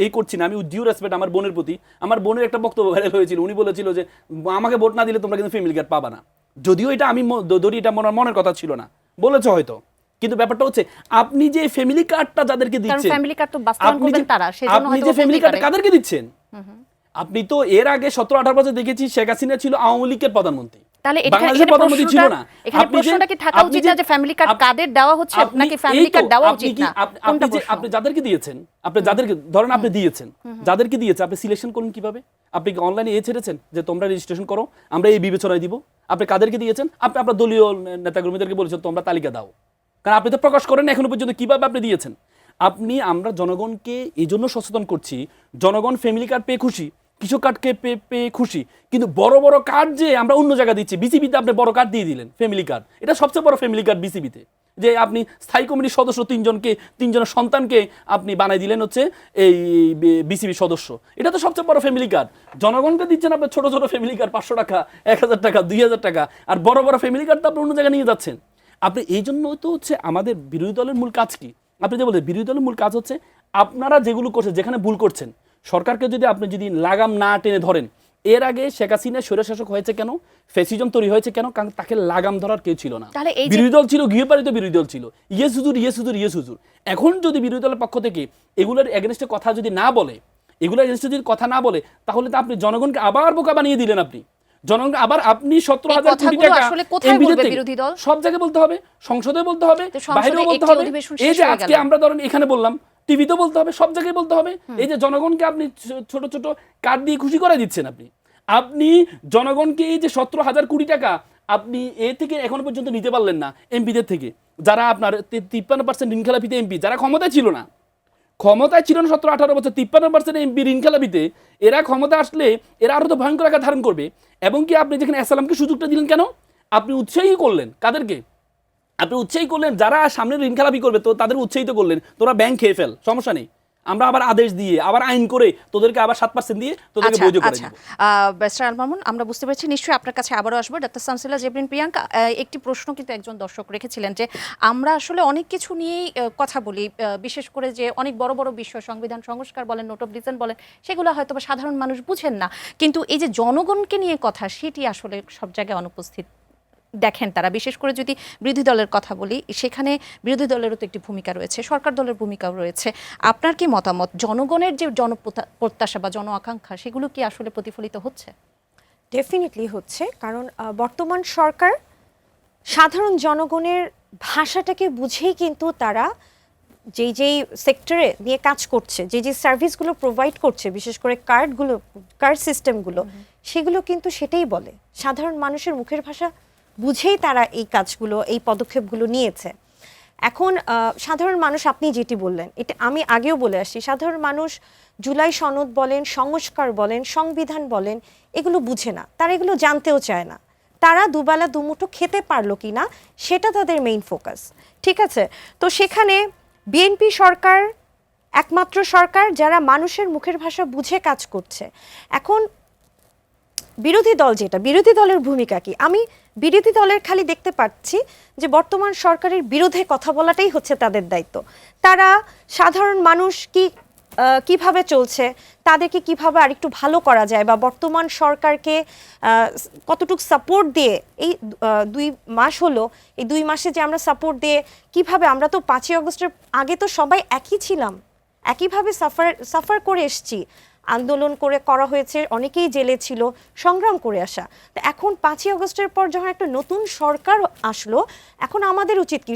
এই করছি না, আমি ডিউ রেসপেক্ট আমার বোনের প্রতি। আমার বোনের একটা বক্তব্য ভাইরাল হয়েছিল, উনি বলেছিল যে আমাকে ভোট না দিলে তোমরা কিন্তু ফ্যামিলি কার্ড পাবা না। যদিও এটা আমি ধরি এটা মনের কথা ছিল না, বলেছে হয়তো, কিন্তু ব্যাপারটা হচ্ছে আপনি যে ফ্যামিলি কার্ডটা যাদেরকে দিচ্ছেন, ফ্যামিলি কার্ড তো বাস্তবায়ন করবেন তারা, সেজন্য আপনি হয়তো যে ফ্যামিলি বলতেই কার্ডটা পারে। কাদেরকে দিচ্ছেন? আপনি তো এর আগে 17-18 বছর দেখেছি শেখ হাসিনা ছিল আওয়ামী লীগের প্রধানমন্ত্রী, তাহলে বাংলাদেশের প্রধানমন্ত্রী ছিল না। এখানে প্রশ্নটা কি থাকা উচিত না যে ফ্যামিলি কার্ড কাদের দেওয়া হচ্ছে নাকি ফ্যামিলি কার্ড দেওয়া উচিত না? আপনি যাদেরকে দিয়েছেন, আপনি যাদেরকে ধরেন আপনি দিয়েছেন, যাদেরকে দিয়েছে আপনি সিলেকশন করুন কিভাবে? আপনি কি অনলাইনে ছেড়েছেন যে তোমরা রেজিস্ট্রেশন করো, আমরা এই বিবেচনায় দিব? আপনি কাদেরকে দিয়েছেন? আপনি আপনার দলীয় নেতাকর্মীদেরকে বলেছেন তোমরা তালিকা দাও, কারণ আপনি তো প্রকাশ করেন এখনো পর্যন্ত কিভাবে আপনি দিয়েছেন। আমরা জনগণকে এই জন্য সচেতন করছি, জনগণ ফ্যামিলি কার্ড পেয়ে খুশি, কৃষক কার্ডকে পেয়ে খুশি, কিন্তু বড় বড় কার্ড যে আমরা অন্য জায়গায় দিচ্ছি। বিসিবিতে আপনি বড় কার্ড দিয়ে দিলেন, ফ্যামিলি কার্ড, এটা সবচেয়ে বড় ফ্যামিলি কার্ড বিসিবিতে, যে আপনি স্থায়ী কমিটির সদস্য তিনজনের সন্তানকে আপনি বানাই দিলেন হচ্ছে এই বিসিবি সদস্য। এটা তো সবচেয়ে বড় ফ্যামিলি কার্ড। জনগণকে দিচ্ছেন আপনার ছোট ছোট ফ্যামিলি কার্ড, 500 টাকা, 1000 টাকা, 2000 টাকা, আর বড় বড় ফ্যামিলি কার্ড তো আপনি অন্য জায়গায় নিয়ে যাচ্ছেন। আপনি এই জন্য তো হচ্ছে আমাদের বিরোধী দলের মূল কাজ কি? আপনি যে বলছেন বিরোধী দলের মূল কাজ হচ্ছে আপনারা যেগুলো করছেন, যেখানে ভুল করছেন, সরকারকে যদি আপনি লাগাম না টেনে ধরেন। এর আগে শেখ হাসিনা স্বৈরশাসক হয়েছে কেন, ফ্যাসিজম তৈরি হয়েছে কেন? কারণ তাকে লাগাম ধরার কেউ ছিল না। বিরোধী দল ছিল, গৃহপালিত বিরোধী দল ছিল, ইয়েস হুজুর। এখন যদি বিরোধী দলের পক্ষ থেকে এগুলোর এগেনস্টে কথা যদি না বলে, তাহলে তো আপনি জনগণকে আবার বোকা বানিয়ে দিলেন। জনগণকে আবার আপনি 17,000 কোটি টাকা সব জায়গায় বলতে হবে, সংসদে বলতে হবে, বাইরেও বলতে হবে। এই যে আজকে আমরা ধরেন এখানে বললাম, টিভিতে বলতে হবে, সব জায়গায় বলতে হবে। এই যে জনগণকে আপনি ছোট ছোট কার্ড দিয়ে খুশি করে দিচ্ছেন, আপনি জনগণকে এই যে 17,000 কোটি টাকা আপনি এ থেকে এখনো পর্যন্ত নিতে পারলেন না এমপিদের থেকে, যারা আপনার 53% ঋণখেলাপিতে এমপি, যারা ক্ষমতায় ছিল না 17-18 বছর 53% এমপি ঋণখেলাপিতে, এরা ক্ষমতা আসলে এরা আরো তো ভয়ঙ্কর আকার ধারণ করবে। এবং কি আপনি যেখানে আসসালামকে সুযোগটা দিলেন কেন? আপনি উৎসাহী করলেন কাদেরকে? আপনি উৎসাহী করলেন যারা সামনে ঋণখেলাপি করবে, তো তাদের উৎসাহিত করলেন, তোরা ব্যাংক খেয়ে ফেল, সমস্যা নেই, আমরা আবার আদেশ দিয়ে আবার আইন করে তোদেরকে আবার 7% দিয়ে তোদেরকে বৈধ করে দেব। ব্যারিস্টার আল মামুন, আমরা বুঝতে পেরেছি, নিশ্চয়ই আপনার কাছে আবারও আসবো। ডক্টর শামসুল্লাহ জেবরিন প্রিয়াঙ্কা, একটি প্রশ্ন কিন্তু একজন দর্শক রেখেছিলেন যে আমরা আসলে অনেক কিছু নিয়েই কথা বলি, বিশেষ করে যে অনেক বড় বড় বিষয়, সংবিধান সংস্কার বলেন, নোট অফ ডিসেন্ট বলেন, সেগুলো হয়তো সাধারণ মানুষ বুঝেন না, কিন্তু এই যে জনগণকে নিয়ে কথা, সেটি আসলে সব জায়গায় অনুপস্থিত দেখেন তারা। বিশেষ করে যদি বিরোধী দলের কথা বলি, সেখানে বিরোধী দলেরও তো একটি ভূমিকা রয়েছে, সরকার দলের ভূমিকাও রয়েছে। আপনার কি মতামত, জনগণের যে জনপ্রত্যাশা বা জন আকাঙ্ক্ষা, সেগুলো কি আসলে প্রতিফলিত হচ্ছে? ডেফিনেটলি হচ্ছে, কারণ বর্তমান সরকার সাধারণ জনগণের ভাষাটাকে বুঝেই কিন্তু তারা যেই সেক্টরে নিয়ে কাজ করছে, যে সার্ভিসগুলো প্রোভাইড করছে, বিশেষ করে কার্ড সিস্টেমগুলো, সেগুলো কিন্তু সেটাই বলে। সাধারণ মানুষের মুখের ভাষা বুঝেই তারা এই কাজগুলো, এই পদক্ষেপগুলো নিয়েছে। এখন সাধারণ মানুষ, আপনি যেটি বললেন, এটা আমি আগেও বলে আসছি, সাধারণ মানুষ জুলাই সনদ বলেন, সংস্কার বলেন, সংবিধান বলেন, এগুলো বুঝে না, তারা এগুলো জানতেও চায় না। তারা দুবেলা দুমুঠো খেতে পারলো কি না, সেটা তাদের মেইন ফোকাস। ঠিক আছে, তো সেখানে বিএনপি সরকার একমাত্র সরকার যারা মানুষের মুখের ভাষা বুঝে কাজ করছে। এখন বিরোধী দল যেটা, বিরোধী দলের ভূমিকা কি? আমি বিরোধী দলের খালি দেখতে পাচ্ছি যে বর্তমান সরকারের বিরুদ্ধে কথা বলাটাই হচ্ছে তাদের দায়িত্ব। তারা সাধারণ মানুষ কিভাবে চলছে, তাদেরকে কিভাবে আরেকটু ভালো করা যায়, বা বর্তমান সরকারকে কতটুকু সাপোর্ট দিয়ে, এই 2 মাস হলো, এই 2 মাসে যে আমরা সাপোর্ট দিয়ে কিভাবে, আমরা তো 5ই আগস্টের আগে তো সবাই একই ছিলাম, একইভাবে সাফার করে এসছি, আন্দোলন করা হয়েছে, অনেকেই জেলে ছিল, সংগ্রাম করে আসা। তো এখন 5ই আগস্টের পর যখন একটা নতুন সরকার আসলো, এখন আমাদের উচিত কি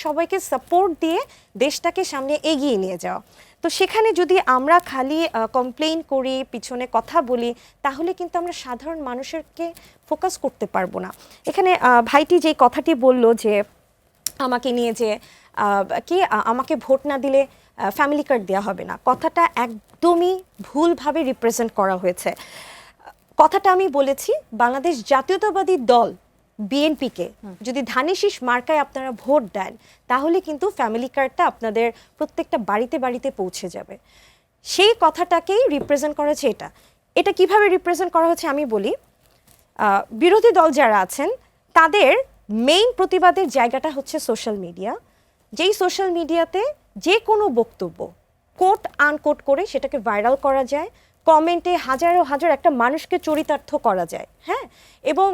সবাইকে সাপোর্ট দিয়ে দেশটাকে সামনে এগিয়ে নিয়ে যাওয়া। তো সেখানে যদি আমরা খালি কমপ্লেইন করি, পিছনে কথা বলি, তাহলে কিন্তু আমরা সাধারণ মানুষেরকে ফোকাস করতে পারবো না। এখানে ভাইটি যে কথাটি বলল যে আমাকে নিয়ে যে আমাকে ভোট না দিলে ফ্যামিলি কার্ড দেওয়া হবে না, কথাটা একদমই ভুলভাবে রিপ্রেজেন্ট করা হয়েছে। কথাটা আমি বলেছি বাংলাদেশ জাতীয়তাবাদী দল বিএনপিকে যদি ধানের শীষ মার্কায় আপনারা ভোট দেন তাহলে কিন্তু ফ্যামিলি কার্ডটা আপনাদের প্রত্যেকটা বাড়িতে বাড়িতে পৌঁছে যাবে। সেই কথাটাকেই রিপ্রেজেন্ট করা হয়েছে। এটা কিভাবে রিপ্রেজেন্ট করা হচ্ছে আমি বলি। বিরোধী দল যারা আছেন তাদের মেইন প্রতিবাদের জায়গাটা হচ্ছে সোশ্যাল মিডিয়া, যেই সোশ্যাল মিডিয়াতে যে কোনো বক্তব্য কোট আনকোট করে সেটাকে ভাইরাল করা যায়, কমেন্টে হাজারো হাজার একটা মানুষকে চরিতার্থ করা যায়, হ্যাঁ, এবং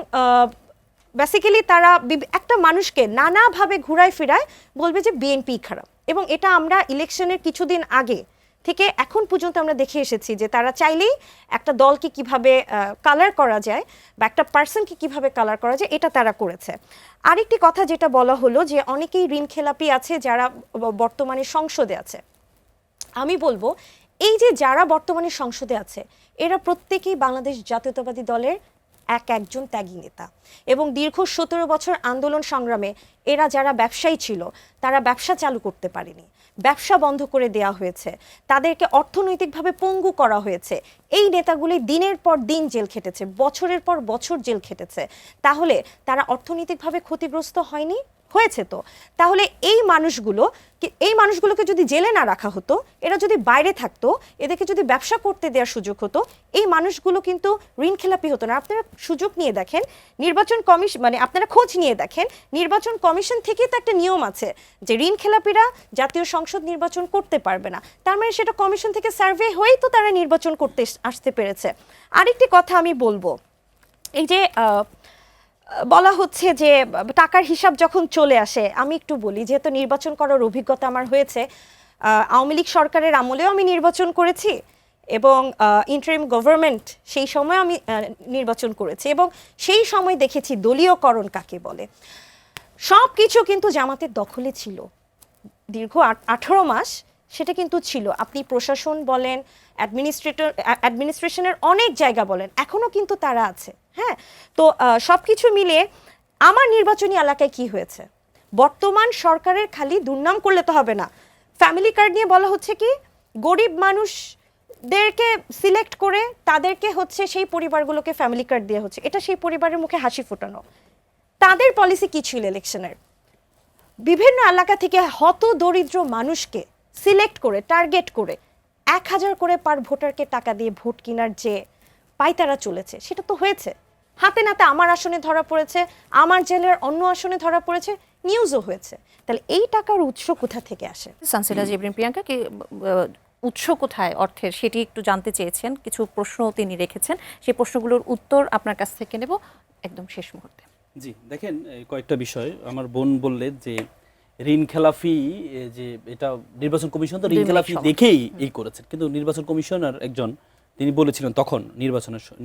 বেসিক্যালি তারা একটা মানুষকে নানাভাবে ঘুরায় ফিরায় বলবে যে বিএনপি খারাপ। এবং এটা আমরা ইলেকশনের কিছুদিন আগে থেকে এখন পর্যন্ত আমরা দেখে এসেছি যে তারা চাইলেই একটা দলকে কিভাবে কালার করা যায় বা একটা পার্সনকে কিভাবে কালার করা যায় এটা তারা করেছে। আরেকটি কথা যেটা বলা হলো যে অনেকেই ঋণ খেলাপি আছে যারা বর্তমানে সংসদে আছে। আমি বলবো এই যে যারা বর্তমানে সংসদে আছে এরা প্রত্যেকেই বাংলাদেশ জাতীয়তাবাদী দলের একজন ত্যাগী নেতা এবং দীর্ঘ 17 বছর আন্দোলন সংগ্রামে এরা যারা ব্যবসায়ী ছিল তারা ব্যবসা চালু করতে পারেনি, ব্যবসা বন্ধ করে দেওয়া হয়েছে, তাদেরকে অর্থনৈতিকভাবে পঙ্গু করা হয়েছে। এই নেতাগুলি দিনের পর দিন জেল খেটেছে, বছরের পর বছর জেল খেটেছে। তাহলে তারা অর্থনৈতিকভাবে ক্ষতিগ্রস্ত হয়নি? হয়েছে তো। তাহলে এই মানুষগুলোকে যদি জেলে না রাখা হতো, এরা যদি বাইরে থাকতো, এদেরকে যদি ব্যবসা করতে দেওয়ার সুযোগ হতো, এই মানুষগুলো কিন্তু ঋণ খেলাপি হতো না। আপনারা সুযোগ নিয়ে দেখেন, নির্বাচন কমিশন মানে আপনারা খোঁজ নিয়ে দেখেন, নির্বাচন কমিশন থেকে তো একটা নিয়ম আছে যে ঋণ খেলাপিরা জাতীয় সংসদ নির্বাচন করতে পারবে না। তার মানে সেটা কমিশন থেকে সার্ভে হয়েই তো তারা নির্বাচন করতে আসতে পেরেছে। আরেকটি কথা আমি বলবো, এই যে বলা হচ্ছে যে টাকার হিসাব যখন চলে আসে, আমি একটু বলি, যেহেতু নির্বাচন করার অভিজ্ঞতা আমার হয়েছে, আওয়ামী লীগ সরকারের আমলেও আমি নির্বাচন করেছি এবং ইন্টারিম গভর্নমেন্ট সেই সময় আমি নির্বাচন করেছি এবং সেই সময় দেখেছি দলীয়করণ কাকে বলে। সব কিছু কিন্তু জামাতের দখলে ছিল দীর্ঘ 18 মাস, সেটা কিন্তু ছিল। আপনি প্রশাসন বলেন, অ্যাডমিনিস্ট্রেশনের অনেক জায়গা বলেন, এখনো কিন্তু তারা আছে। হ্যাঁ, তো সব কিছু মিলিয়ে আমার নির্বাচনী এলাকায় কি হয়েছে, বর্তমান সরকারের খালি দুর্নাম করলে তো হবে না। ফ্যামিলি কার্ড নিয়ে বলা হচ্ছে কি গরিব মানুষদেরকে সিলেক্ট করে তাদেরকে হচ্ছে সেই পরিবারগুলোকে ফ্যামিলি কার্ড দেওয়া হচ্ছে, এটা সেই পরিবারের মুখে হাসি ফোটানো। তাদের পলিসি কি ছিল ইলেকশনের? বিভিন্ন এলাকা থেকে হত দরিদ্র মানুষকে সিলেক্ট করে টার্গেট করে 1000 করে পার ভোটারকে টাকা দিয়ে ভোট কেনার যে পায়তারা চলেছে সেটা তো হয়েছে। হাতে নাতে আমার আসনে ধরা পড়েছে, আমার জেলার অন্য আসনে ধরা পড়েছে, নিউজও হয়েছে। তাহলে এই টাকার উৎস কোথা থেকে আসে? সানসিলা জিবরিন প্রিয়াঙ্কা কি উৎস কোথায় অর্থের সেটি একটু জানতে চেয়েছেন, কিছু প্রশ্ন তিনি রেখেছেন, সেই প্রশ্নগুলোর উত্তর আপনার কাছ থেকে নেব একদম শেষ মুহূর্তে। জি দেখেন, কয়েকটা বিষয় আমার বোন বললেন যে ঋণ খেলাফি, যে এটা নির্বাচন কমিশন তো ঋণ খেলাফি দেখেই এই করেছেন, কিন্তু নির্বাচন কমিশনার একজন তিনি বলেছিলেন তখন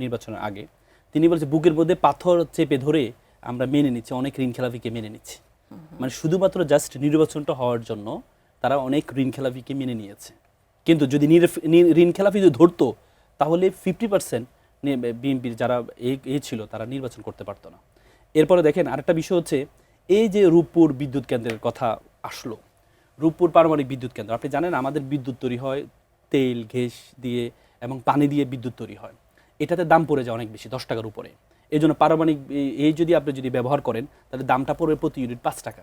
নির্বাচনের আগে, তিনি বলেছে বুকের মধ্যে পাথর চেপে ধরে আমরা মেনে নিচ্ছি, অনেক ঋণ খেলাফিকে মেনে নিচ্ছি। মানে শুধুমাত্র জাস্ট নির্বাচনটা হওয়ার জন্য তারা অনেক ঋণ খেলাফিকে মেনে নিয়েছে। কিন্তু যদি ঋণ খেলাফি যদি ধরতো তাহলে 50% বিএনপির যারা এই ছিল তারা নির্বাচন করতে পারতো না। এরপরে দেখেন আরেকটা বিষয় হচ্ছে, এই যে রূপপুর বিদ্যুৎ কেন্দ্রের কথা আসলো, রূপপুর পারমাণবিক বিদ্যুৎ কেন্দ্র, আপনি জানেন আমাদের বিদ্যুৎ তৈরি হয় তেল গ্যাস দিয়ে এবং পানি দিয়ে বিদ্যুৎ তৈরি হয়, এটাতে দাম পড়ে যায় অনেক বেশি, 10 টাকার উপরে। এই জন্য পারমাণবিক আপনি যদি ব্যবহার করেন তাহলে দামটা পড়বে প্রতি ইউনিট 5 টাকা।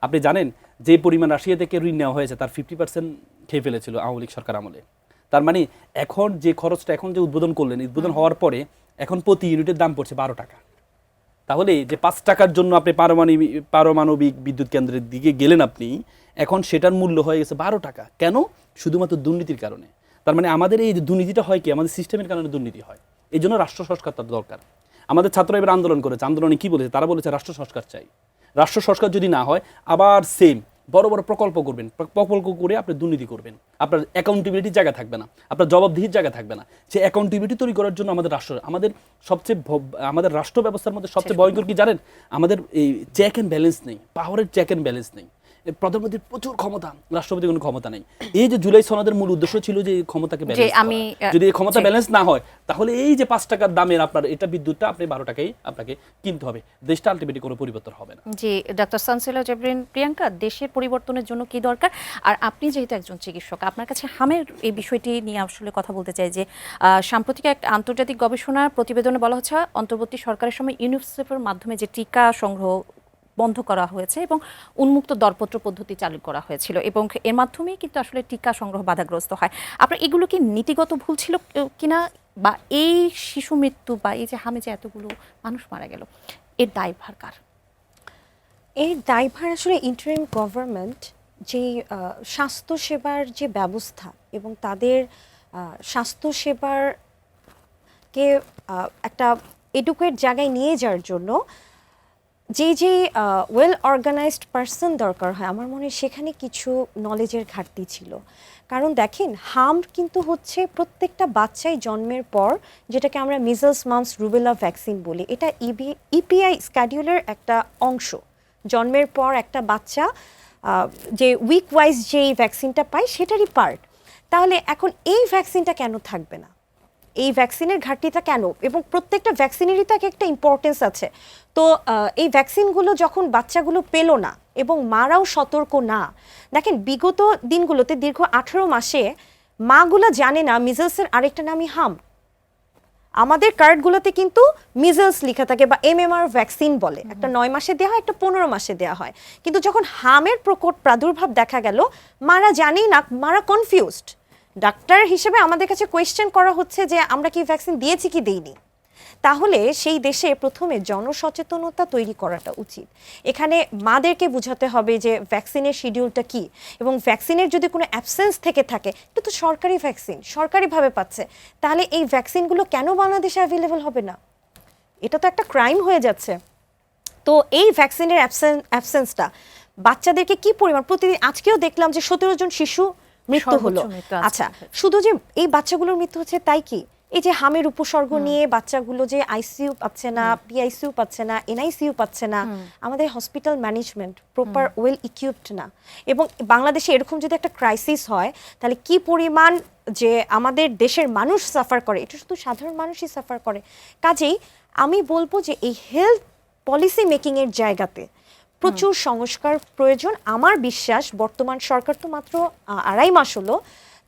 আপনি জানেন যে পরিমাণ রাশিয়া থেকে ঋণ নেওয়া হয়েছে তার 50% খেয়ে ফেলেছিল আওয়ামী লীগ সরকার আমলে। তার মানে এখন যে খরচটা এখন যে উদ্বোধন করলেন, উদ্বোধন হওয়ার পরে এখন প্রতি ইউনিটের দাম পড়ছে 12 টাকা। তাহলে যে 5 টাকার জন্য আপনি পারমাণবিক বিদ্যুৎ কেন্দ্রের দিকে গেলেন আপনি, এখন সেটার মূল্য হয়ে গেছে 12 টাকা। কেন? শুধুমাত্র দুর্নীতির কারণে। তার মানে আমাদের এই যে দুর্নীতিটা হয় কি, আমাদের সিস্টেমের কারণে দুর্নীতি হয়। এই জন্য রাষ্ট্র সংস্কার তার দরকার। আমাদের ছাত্ররা এবার আন্দোলন করেছে, আন্দোলনে কি বলেছে? তারা বলেছে রাষ্ট্র সংস্কার চাই। রাষ্ট্র সংস্কার যদি না হয় আবার সেম বড় বড় প্রকল্প করবেন, প্রকল্প করে আপনি দুর্নীতি করবেন, আপনার অ্যাকাউন্টেবিলিটির জায়গা থাকবে না, আপনার জবাবদিহির জায়গা থাকবে না। সেই অ্যাকাউন্টেবিলিটি তৈরি করার জন্য আমাদের রাষ্ট্র ব্যবস্থার মধ্যে সবচেয়ে ভয়ঙ্কর কি জানেন? আমাদের এই চেক অ্যান্ড ব্যালেন্স নেই, পাওয়ারের চেক অ্যান্ড ব্যালেন্স নেই। প্রধানমন্ত্রীর প্রচুর ক্ষমতা, রাষ্ট্রপতির কোনো ক্ষমতা নেই। এই যে জুলাই সনদের মূল উদ্দেশ্য ছিল যে এই ক্ষমতাকে ব্যালেন্স করা। যদি এই ক্ষমতা ব্যালেন্স না হয় তাহলে এই যে 5 টাকার দামের আপনার এটা বিদ্যুৎটা আপনি 12 টাকায় আপনাকে কিনতে হবে, দেশটা আলটিমেটলি কোনো পরিবর্তন হবে না। জি, ডক্টর সানসিলা জাবরিন প্রিয়াঙ্কা, দেশের পরিবর্তনের জন্য কি দরকার? আর আপনি যেহেতু একজন চিকিৎসক, আপনার কাছে হামের এই বিষয়টি নিয়ে আসলে কথা বলতে চাই যে সাম্প্রতিক এক আন্তর্জাতিক গবেষণার প্রতিবেদনে বলা হচ্ছে অন্তর্বর্তী সরকারের সময় ইউনিসেফের মাধ্যমে যে টিকা সংগ্রহ বন্ধ করা হয়েছে এবং উন্মুক্ত দরপত্র পদ্ধতি চালু করা হয়েছিল এবং এর মাধ্যমেই কিন্তু আসলে টিকা সংগ্রহ বাধাগ্রস্ত হয়। আপনার এগুলো কি নীতিগত ভুল ছিল কিনা, বা এই শিশু মৃত্যু বা এই যে হামে যে এতগুলো মানুষ মারা গেল, এর দায়ভার কার? এর দায়ভার আসলে ইন্টারিম গভর্নমেন্ট যে স্বাস্থ্যসেবার যে ব্যবস্থা এবং তাদের স্বাস্থ্যসেবারকে একটা এডুকেট জায়গায় নিয়ে যাওয়ার জন্য যে ওয়েল অর্গানাইজড পার্সন দরকার হয়, আমার মনে হয় সেখানে কিছু নলেজের ঘাটতি ছিল। কারণ দেখেন, হাম কিন্তু হচ্ছে প্রত্যেকটা বাচ্চাই জন্মের পর, যেটাকে আমরা মিজলস মাম্পস রুবেলা ভ্যাকসিন বলি, এটা ইপিআই স্ক্যাডিউলের একটা অংশ। জন্মের পর একটা বাচ্চা যে উইক ওয়াইজ যে ভ্যাকসিনটা পায় সেটারই পার্ট। তাহলে এখন এই ভ্যাকসিনটা কেন থাকবে না? এই ভ্যাকসিনের ঘাটতিটা কেন? এবং প্রত্যেকটা ভ্যাকসিনেরই তো একটা ইম্পর্টেন্স আছে। তো এই ভ্যাকসিনগুলো যখন বাচ্চাগুলো পেল না এবং মারাও সতর্ক না, দেখেন বিগত দিনগুলোতে দীর্ঘ 18 মাসে মাগুলো জানে না মিজলসের আরেকটা নামই হাম। আমাদের কার্ডগুলোতে কিন্তু মিজলস লেখা থাকে বা এমএমআর ভ্যাকসিন বলে, একটা 9 মাসে দেওয়া হয়, একটা 15 মাসে দেওয়া হয়। কিন্তু যখন হামের প্রকট প্রাদুর্ভাব দেখা গেল, মারা জানেই না, মারা কনফিউজড। ডাক্তার হিসেবে আমাদের কাছে কোয়েশ্চেন করা হচ্ছে যে আমরা কি ভ্যাকসিন দিয়েছি কি দেইনি। তাহলে সেই দেশে প্রথমে জনসচেতনতা তৈরি করাটা উচিত। এখানে মাদেরকে বোঝাতে হবে যে ভ্যাকসিনের শিডিউলটা কি, এবং ভ্যাকসিনের যদি কোনো অ্যাবসেন্স থেকে থাকে, এটা তো সরকারি ভ্যাকসিন, সরকারিভাবে পাচ্ছে, তাহলে এই ভ্যাকসিনগুলো কেন বাংলাদেশে অ্যাভেলেবল হবে না? এটা তো একটা ক্রাইম হয়ে যাচ্ছে। তো এই ভ্যাকসিনের অ্যাবসেন্সটা বাচ্চাদেরকে কি পরিমাণ, প্রতিদিন আজকেও দেখলাম যে 17 জন শিশু মৃত্যু হলো। আচ্ছা, শুধু যে এই বাচ্চাগুলোর মৃত্যু হচ্ছে তাই কি? এই যে হামের উপসর্গ নিয়ে বাচ্চাগুলো যে আইসিইউ পাচ্ছে না, পিআইসিইউ পাচ্ছে না, এনআইসিইউ পাচ্ছে না, আমাদের hospital management proper well equipped না। এবং বাংলাদেশে এরকম যদি একটা ক্রাইসিস হয়, তাহলে কি পরিমাণ যে আমাদের দেশের মানুষ সাফার করে, এটা শুধু সাধারণ মানুষই সাফার করে। কাজেই আমি বলবো যে এই হেলথ পলিসি মেকিংয়ের জায়গাতে প্রচুর সংস্কার প্রয়োজন। আমার বিশ্বাস বর্তমান সরকার তো মাত্র 2.5 মাস হলো,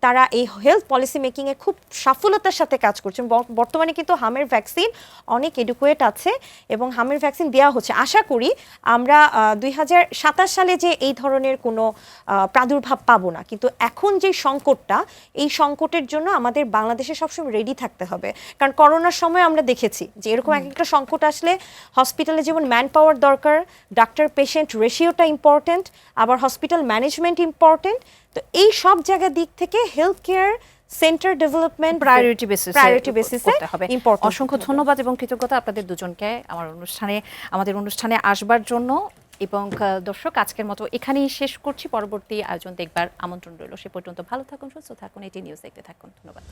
তারা এই হেলথ পলিসি মেকিংয়ে খুব সাফল্যতার সাথে কাজ করছেন। বর্তমানে কিন্তু হামের ভ্যাকসিন অনেক এডুকুয়েট আছে এবং হামের ভ্যাকসিন দেওয়া হচ্ছে। আশা করি আমরা 2027 সালে যে এই ধরনের কোনো প্রাদুর্ভাব পাবো না। কিন্তু এখন যে সংকটটা, এই সংকটের জন্য আমাদের বাংলাদেশে সবসময় রেডি থাকতে হবে। কারণ করোনার সময় আমরা দেখেছি যে এরকম একটা সংকট আসলে হসপিটালে যেমন ম্যান পাওয়ার দরকার, ডাক্তার পেশেন্ট রেশিওটা ইম্পর্টেন্ট, আবার হসপিটাল ম্যানেজমেন্ট ইম্পর্টেন্ট। তো এই সব জায়গার দিক থেকে health care centre development priority বেসিসে করতে হবে। ইম্পর্টেন্ট। অসংখ্য ধন্যবাদ এবং কৃতজ্ঞতা আপনাদের দুজনকে আমাদের অনুষ্ঠানে আসবার জন্য। এবং দর্শক, আজকের মতো এখানেই শেষ করছি। পরবর্তী আয়োজন দেখবার আমন্ত্রণ রইল। সে পর্যন্ত ভালো থাকুন, সুস্থ থাকুন, এটি নিউজ দেখতে থাকুন। ধন্যবাদ।